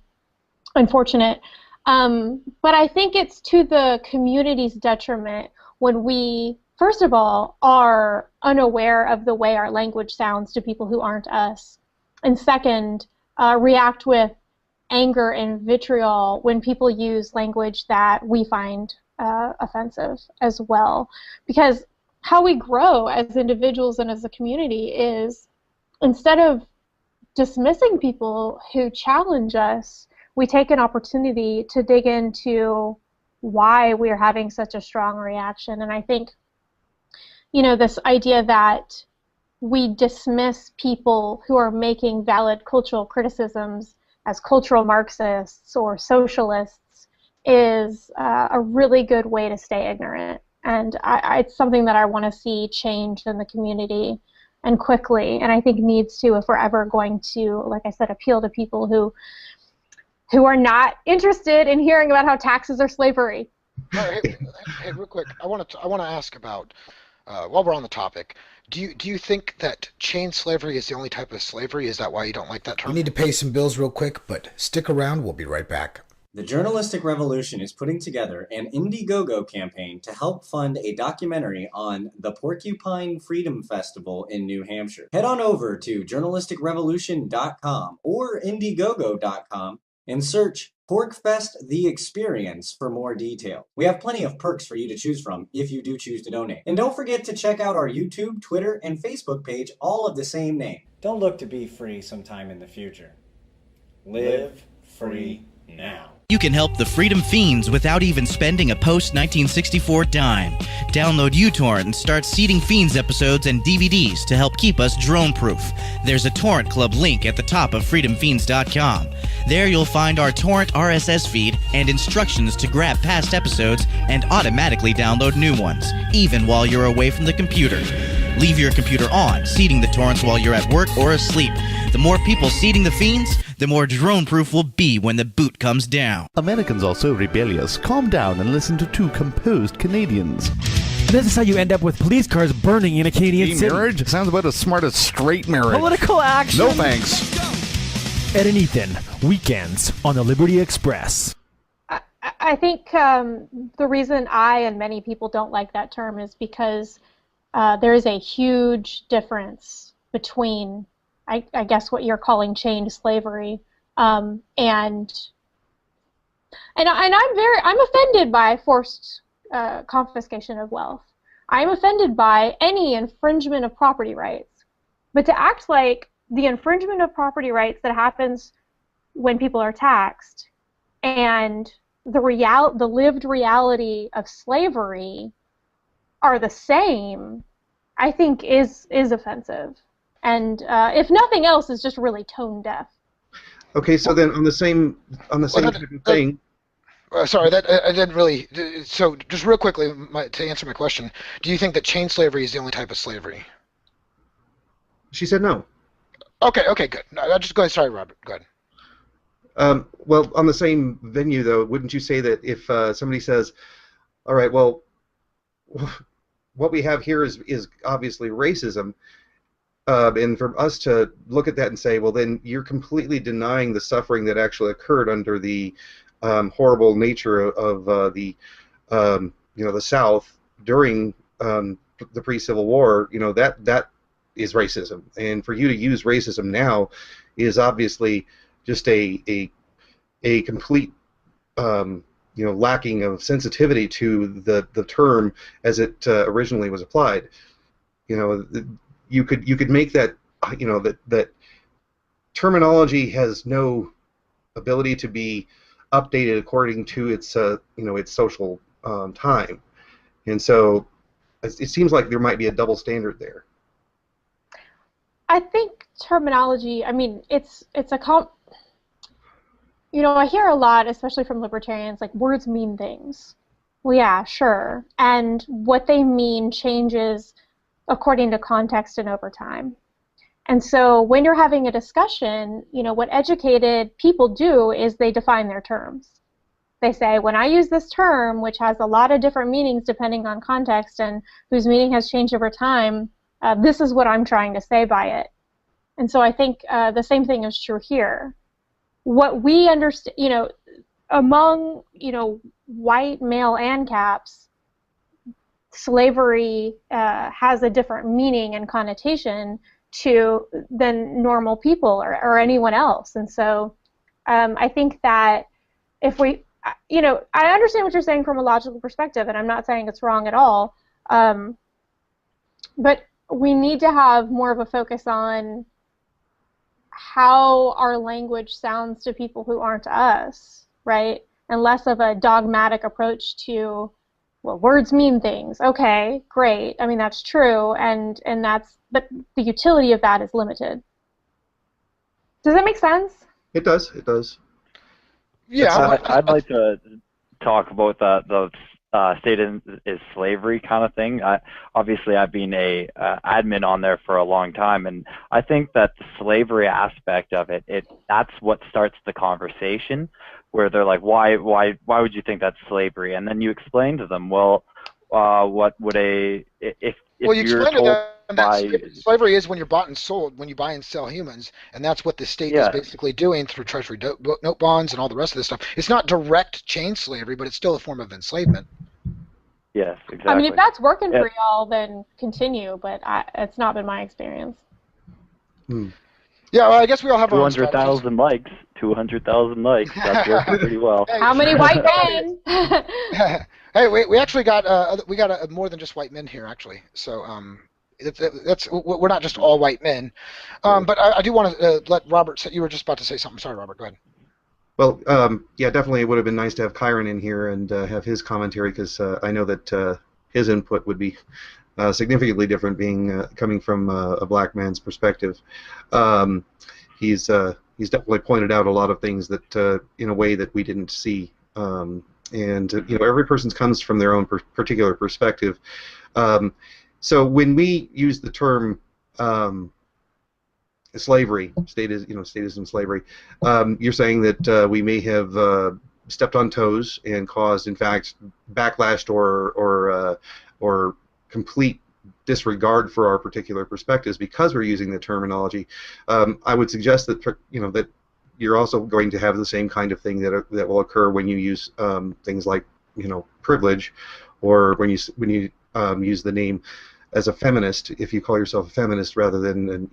unfortunate. But I think it's to the community's detriment when we, first of all, are unaware of the way our language sounds to people who aren't us, and second, react with anger and vitriol when people use language that we find offensive as well. Because how we grow as individuals and as a community is, instead of dismissing people who challenge us, we take an opportunity to dig into why we're having such a strong reaction. And I think, this idea that we dismiss people who are making valid cultural criticisms as cultural Marxists or socialists is a really good way to stay ignorant. And it's something that I want to see change in the community, and quickly, and I think needs to, if we're ever going to, like I said, appeal to people who are not interested in hearing about how taxes are slavery. Hey, real quick, I want to ask about, while we're on the topic, do you think that chain slavery is the only type of slavery? Is that why you don't like that term? We need to pay some bills real quick, but stick around. We'll be right back. The Journalistic Revolution is putting together an Indiegogo campaign to help fund a documentary on the Porcupine Freedom Festival in New Hampshire. Head on over to journalisticrevolution.com or indiegogo.com and search PorcFest The Experience for more detail. We have plenty of perks for you to choose from if you do choose to donate. And don't forget to check out our YouTube, Twitter, and Facebook page, all of the same name. Don't look to be free sometime in the future. Live free now. You can help the Freedom Fiends without even spending a post-1964 dime. Download uTorrent and start seeding Fiends episodes and DVDs to help keep us drone-proof. There's a Torrent Club link at the top of freedomfiends.com. There you'll find our torrent RSS feed and instructions to grab past episodes and automatically download new ones, even while you're away from the computer. Leave your computer on, seeding the torrents while you're at work or asleep. The more people seeding the Fiends, the more drone-proof we'll be when the boot comes down. Americans are so rebellious. Calm down and listen to two composed Canadians. This is how you end up with police cars burning in a Canadian Gay city. marriage? Sounds about as smart as straight marriage. Political action. No thanks. Ed and Ethan, weekends on the Liberty Express. I think the reason I and many people don't like that term is because there is a huge difference between, I guess, what you're calling chained slavery, and I'm offended by forced confiscation of wealth. I'm offended by any infringement of property rights. But to act like the infringement of property rights that happens when people are taxed and the lived reality of slavery are the same, I think is offensive. And if nothing else, is just really tone deaf. Okay, so then on the same type of thing. Sorry, that I didn't really. So just real quickly, to answer my question, do you think that chain slavery is the only type of slavery? She said no. Okay, good. No, I'll just go ahead. Sorry, Robert. Go ahead. Well, on the same venue, though, wouldn't you say that if somebody says, all right, well, what we have here is obviously racism, and for us to look at that and say, well, then you're completely denying the suffering that actually occurred under the horrible nature of the South during the pre-Civil War, that is racism. And for you to use racism now is obviously just a complete lacking of sensitivity to the term as it originally was applied. You could make that that terminology has no ability to be updated according to its its social time, and so it seems like there might be a double standard there. I think terminology, I mean, it's a I hear a lot, especially from libertarians, like words mean things. Well, yeah, sure. And what they mean changes according to context and over time. And so when you're having a discussion, what educated people do is they define their terms. They say, when I use this term, which has a lot of different meanings depending on context and whose meaning has changed over time, this is what I'm trying to say by it. And so I think the same thing is true here. What we understand, among, white male ANCAPs, slavery has a different meaning and connotation than normal people or anyone else. And so I think that if we, I understand what you're saying from a logical perspective, and I'm not saying it's wrong at all, but we need to have more of a focus on how our language sounds to people who aren't us, right? And less of a dogmatic approach to, well, words mean things. Okay, great. I mean, that's true, but the utility of that is limited. Does that make sense? It does. It does. Yeah. I'd like to talk about the state is slavery kind of thing. Obviously, I've been a admin on there for a long time, and I think that the slavery aspect of that's what starts the conversation, where they're like, why would you think that's slavery? And then you explain to them, well, what would if you you're explain told to them that slavery is when you're bought and sold, when you buy and sell humans, and that's what the state is basically doing through treasury note bonds and all the rest of this stuff. It's not direct chain slavery, but it's still a form of enslavement. Yes, exactly. I mean, if that's working for y'all, then continue, but it's not been my experience. Yeah, well, I guess we all have our own 200,000 likes. 200,000 likes. That's working pretty well. How many white men? Hey, we actually got more than just white men here, actually. So we're not just all white men. But I do want to let Robert. You were just about to say something. Sorry, Robert. Go ahead. Well, yeah, definitely it would have been nice to have Kyron in here and have his commentary, because I know that his input would be significantly different, coming from a black man's perspective. He's definitely pointed out a lot of things that in a way that we didn't see, and every person comes from their own particular perspective. So when we use the term slavery, statism, slavery, you're saying that we may have stepped on toes and caused, in fact, backlash or complete disregard for our particular perspectives because we're using the terminology. I would suggest that that you're also going to have the same kind of thing that will occur when you use things like privilege, or when you use the name as a feminist, if you call yourself a feminist rather than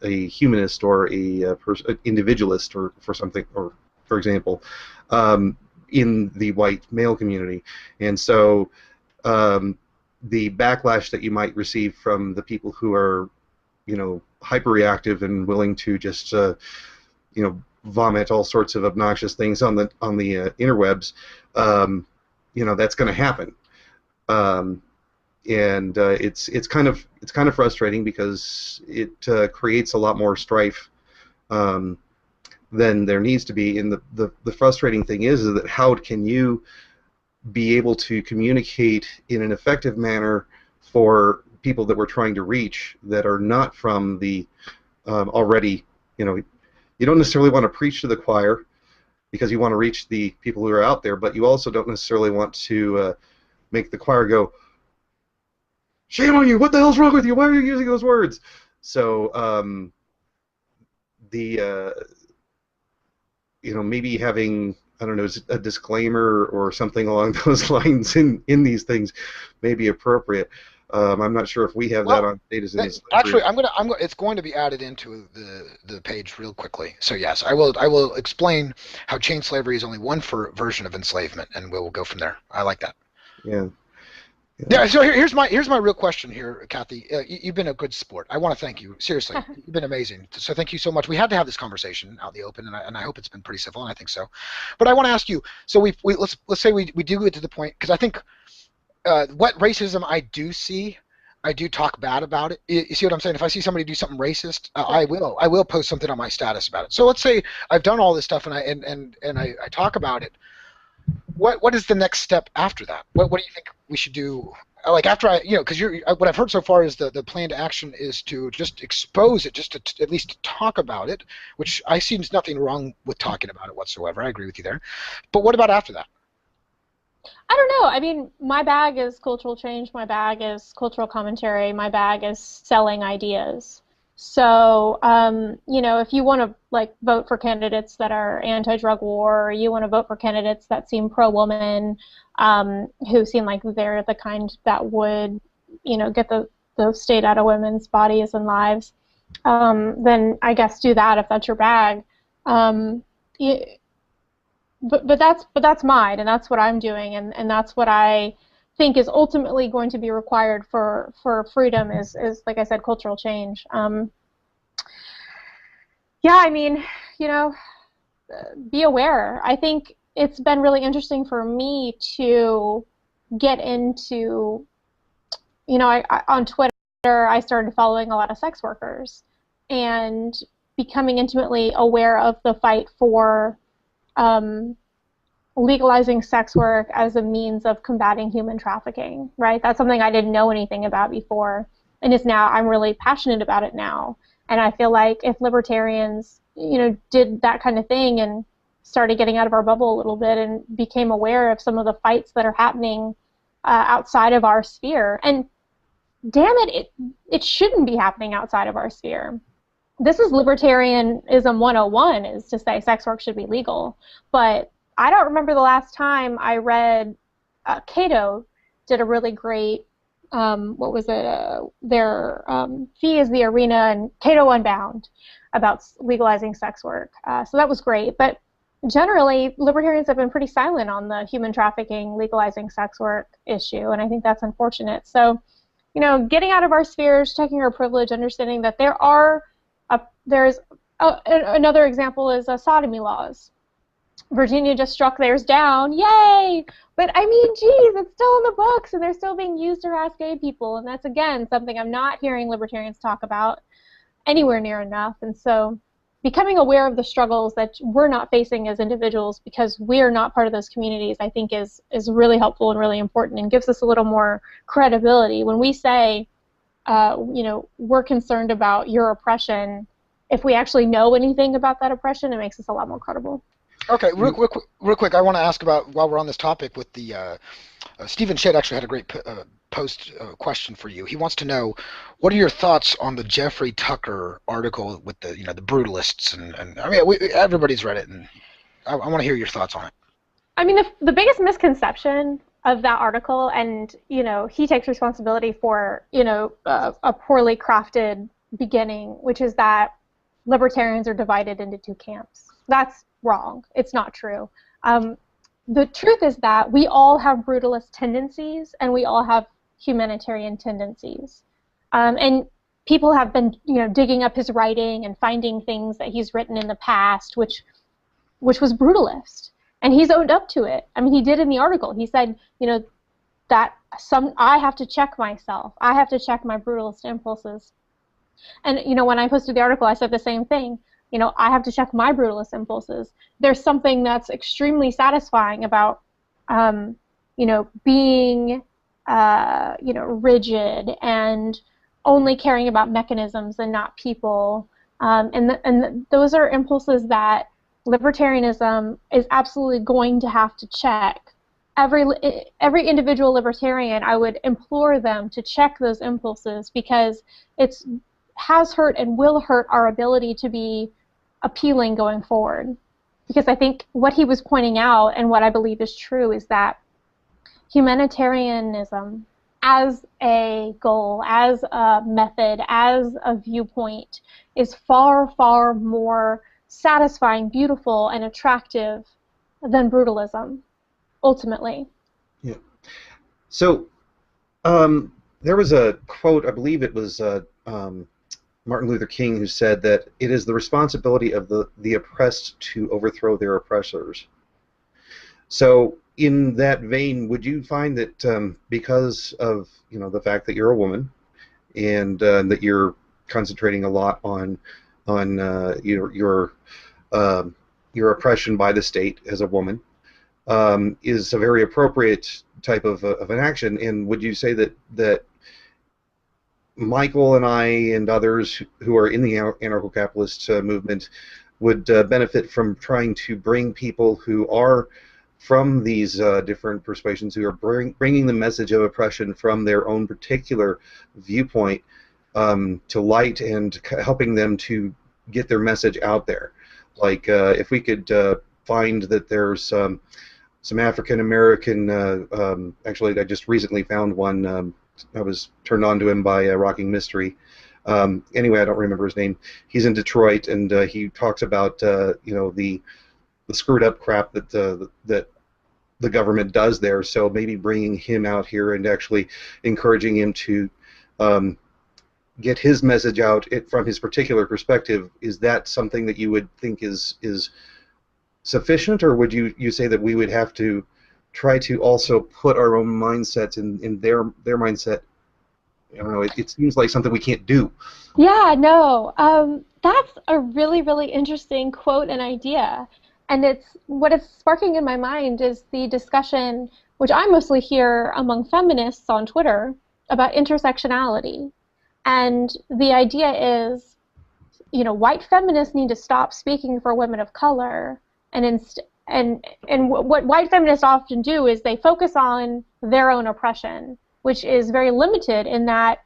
a humanist or an individualist or for something, or for example, in the white male community. And so the backlash that you might receive from the people who are, hyperreactive and willing to just, vomit all sorts of obnoxious things on the interwebs, that's going to happen. And it's kind of frustrating because it creates a lot more strife than there needs to be. And the frustrating thing is that how can you be able to communicate in an effective manner for people that we're trying to reach that are not from the already, you don't necessarily want to preach to the choir because you want to reach the people who are out there, but you also don't necessarily want to make the choir go, shame on you, what the hell's wrong with you, why are you using those words? So maybe having, I don't know, a disclaimer or something along those lines in these things may be appropriate. I'm not sure if we have that on status. Actually, it's going to be added into the page real quickly. So yes, I will explain how chain slavery is only one version of enslavement, and we'll go from there. I like that. Yeah. Yeah. So here's my real question here, Cathy. You've been a good sport. I want to thank you. Seriously, you've been amazing. So thank you so much. We had to have this conversation out in the open, and I hope it's been pretty civil, and I think so. But I want to ask you. So let's say we do get to the point, because I think what racism I do see, I do talk bad about it. You see what I'm saying? If I see somebody do something racist, I will post something on my status about it. So let's say I've done all this stuff and I talk about it. What is the next step after that? What do you think we should do? Like after because what I've heard so far is the plan to action is to just expose it, just to at least talk about it, which I see there's nothing wrong with talking about it whatsoever. I agree with you there. But what about after that? I don't know. I mean, my bag is cultural change. My bag is cultural commentary. My bag is selling ideas. So, if you want to vote for candidates that are anti-drug war, or you want to vote for candidates that seem pro-woman, who seem like they're the kind that would, get the state out of women's bodies and lives, then I guess do that if that's your bag. But that's mine, and that's what I'm doing, and that's what I think is ultimately going to be required for freedom is like I said, cultural change. Be aware. I think it's been really interesting for me to get into, on Twitter, I started following a lot of sex workers and becoming intimately aware of the fight for legalizing sex work as a means of combating human trafficking, right? That's something I didn't know anything about before, and I'm really passionate about it now. And I feel like if libertarians, did that kind of thing and started getting out of our bubble a little bit and became aware of some of the fights that are happening outside of our sphere, and damn it, it shouldn't be happening outside of our sphere. This is libertarianism 101, is to say sex work should be legal. But I don't remember the last time I read, Cato did a really great, their Fee is the Arena and Cato Unbound about legalizing sex work. So that was great. But generally, libertarians have been pretty silent on the human trafficking, legalizing sex work issue, and I think that's unfortunate. So, getting out of our spheres, checking our privilege, understanding that another example is sodomy laws. Virginia just struck theirs down, yay! But I mean, geez, it's still in the books, and they're still being used to harass gay people, and that's, again, something I'm not hearing libertarians talk about anywhere near enough. And so becoming aware of the struggles that we're not facing as individuals because we're not part of those communities, I think is really helpful and really important, and gives us a little more credibility. When we say, we're concerned about your oppression, if we actually know anything about that oppression, it makes us a lot more credible. Okay, real quick, I want to ask about, while we're on this topic, with the Stephen Shedd actually had a great post question for you. He wants to know, what are your thoughts on the Jeffrey Tucker article with the the brutalists, and I mean everybody's read it, and I want to hear your thoughts on it. I mean, the biggest misconception of that article, and he takes responsibility for a poorly crafted beginning, which is that libertarians are divided into two camps. That's wrong. It's not true. The truth is that we all have brutalist tendencies, and we all have humanitarian tendencies. And people have been, digging up his writing and finding things that he's written in the past, which was brutalist, and he's owned up to it. I mean, he did in the article. He said, that I have to check myself. I have to check my brutalist impulses. And when I posted the article, I said the same thing. I have to check my brutalist impulses. There's something that's extremely satisfying about, being, rigid and only caring about mechanisms and not people. And those are impulses that libertarianism is absolutely going to have to check. Every individual libertarian, I would implore them to check those impulses, because it has hurt and will hurt our ability to be appealing going forward. Because I think what he was pointing out, and what I believe is true, is that humanitarianism as a goal, as a method, as a viewpoint is far, far more satisfying, beautiful, and attractive than brutalism, ultimately. Yeah. So There was a quote, I believe it was Martin Luther King, who said that it is the responsibility of the oppressed to overthrow their oppressors. So in that vein, would you find that because of the fact that you're a woman and that you're concentrating a lot on your oppression by the state as a woman is a very appropriate type of an action? And would you say that Michael and I and others who are in the anarcho-capitalist movement would benefit from trying to bring people who are from these different persuasions, who are bringing the message of oppression from their own particular viewpoint to light, and helping them to get their message out there? Like if we could find that there's some African American, actually I just recently found one, I was turned on to him by a Rocking Mystery. Anyway, I don't remember his name. He's in Detroit, and he talks about the screwed up crap that the government does there. So maybe bringing him out here and actually encouraging him to get his message out from his particular perspective, is that something that you would think is sufficient, or would you say that we would have to try to also put our own mindsets in their mindset? I don't know. It seems like something we can't do. Yeah, no. That's a really, really interesting quote and idea. And what it's sparking in my mind is the discussion, which I mostly hear among feminists on Twitter, about intersectionality. And the idea is, white feminists need to stop speaking for women of color, and what white feminists often do is they focus on their own oppression, which is very limited in that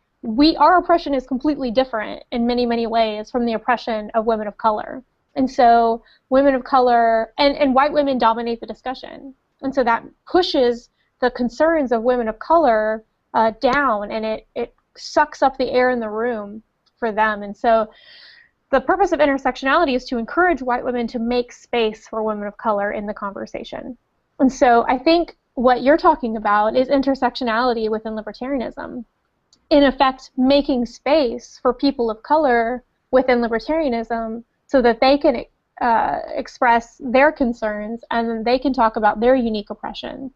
our oppression is completely different in many, many ways from the oppression of women of color. And so women of color and white women dominate the discussion. And so that pushes the concerns of women of color down, and it sucks up the air in the room for them. And so the purpose of intersectionality is to encourage white women to make space for women of color in the conversation. And so I think what you're talking about is intersectionality within libertarianism. In effect, making space for people of color within libertarianism so that they can express their concerns and then they can talk about their unique oppression.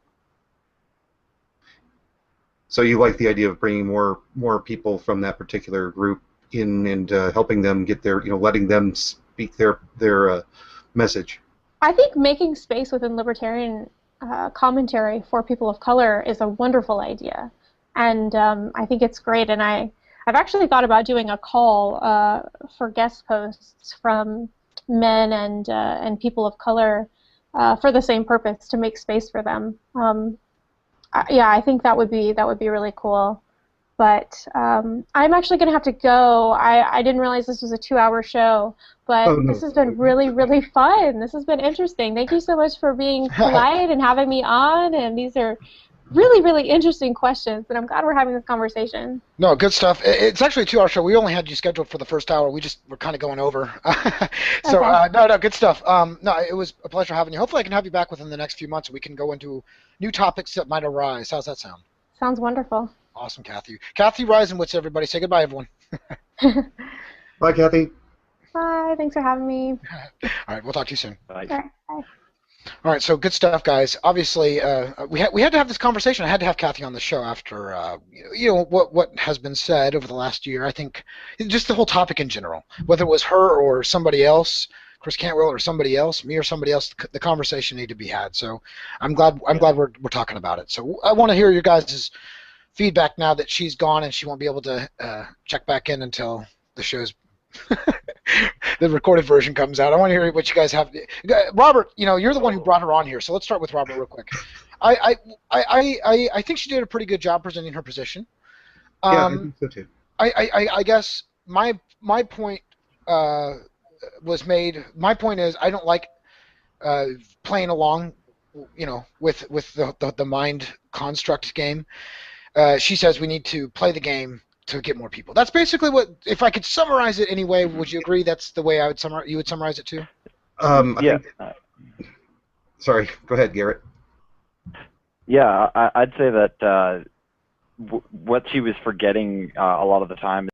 So you like the idea of bringing more people from that particular group in and helping them get their, letting them speak their message? I think making space within libertarian commentary for people of color is a wonderful idea, and I think it's great. And I've actually thought about doing a call for guest posts from men and people of color for the same purpose, to make space for them. Yeah, I think that would be really cool. But I'm actually going to have to go. I didn't realize this was a 2-hour show, but this has been really, really fun. This has been interesting. Thank you so much for being polite and having me on, and these are really, really interesting questions, and I'm glad we're having this conversation. No, good stuff. It's actually a 2-hour show. We only had you scheduled for the first hour. We're kind of going over. So, okay. No, good stuff. No, it was a pleasure having you. Hopefully I can have you back within the next few months, and we can go into new topics that might arise. How's that sound? Sounds wonderful. Awesome, Cathy. Cathy Reisenwitz, everybody. Say goodbye, everyone. Bye, Cathy. Bye. Thanks for having me. All right, we'll talk to you soon. Bye. All right, bye. All right, so good stuff, guys. Obviously, we had to have this conversation. I had to have Cathy on the show after what has been said over the last year. I think just the whole topic in general, whether it was her or somebody else, Chris Cantwell or somebody else, me or somebody else, the conversation needed to be had. So I'm glad we're talking about it. So I want to hear your guys' feedback now that she's gone and she won't be able to check back in until the show's the recorded version comes out. I want to hear what you guys have. Robert, you're the one who brought her on here, so let's start with Robert real quick. I think she did a pretty good job presenting her position. Yeah, I think so too. I guess my point was made. My point is I don't like playing along, with the mind construct game. She says we need to play the game to get more people. That's basically what. If I could summarize it anyway, would you agree that's the way you would summarize it too? Yeah. Sorry, go ahead, Garrett. Yeah, I'd say that what she was forgetting a lot of the time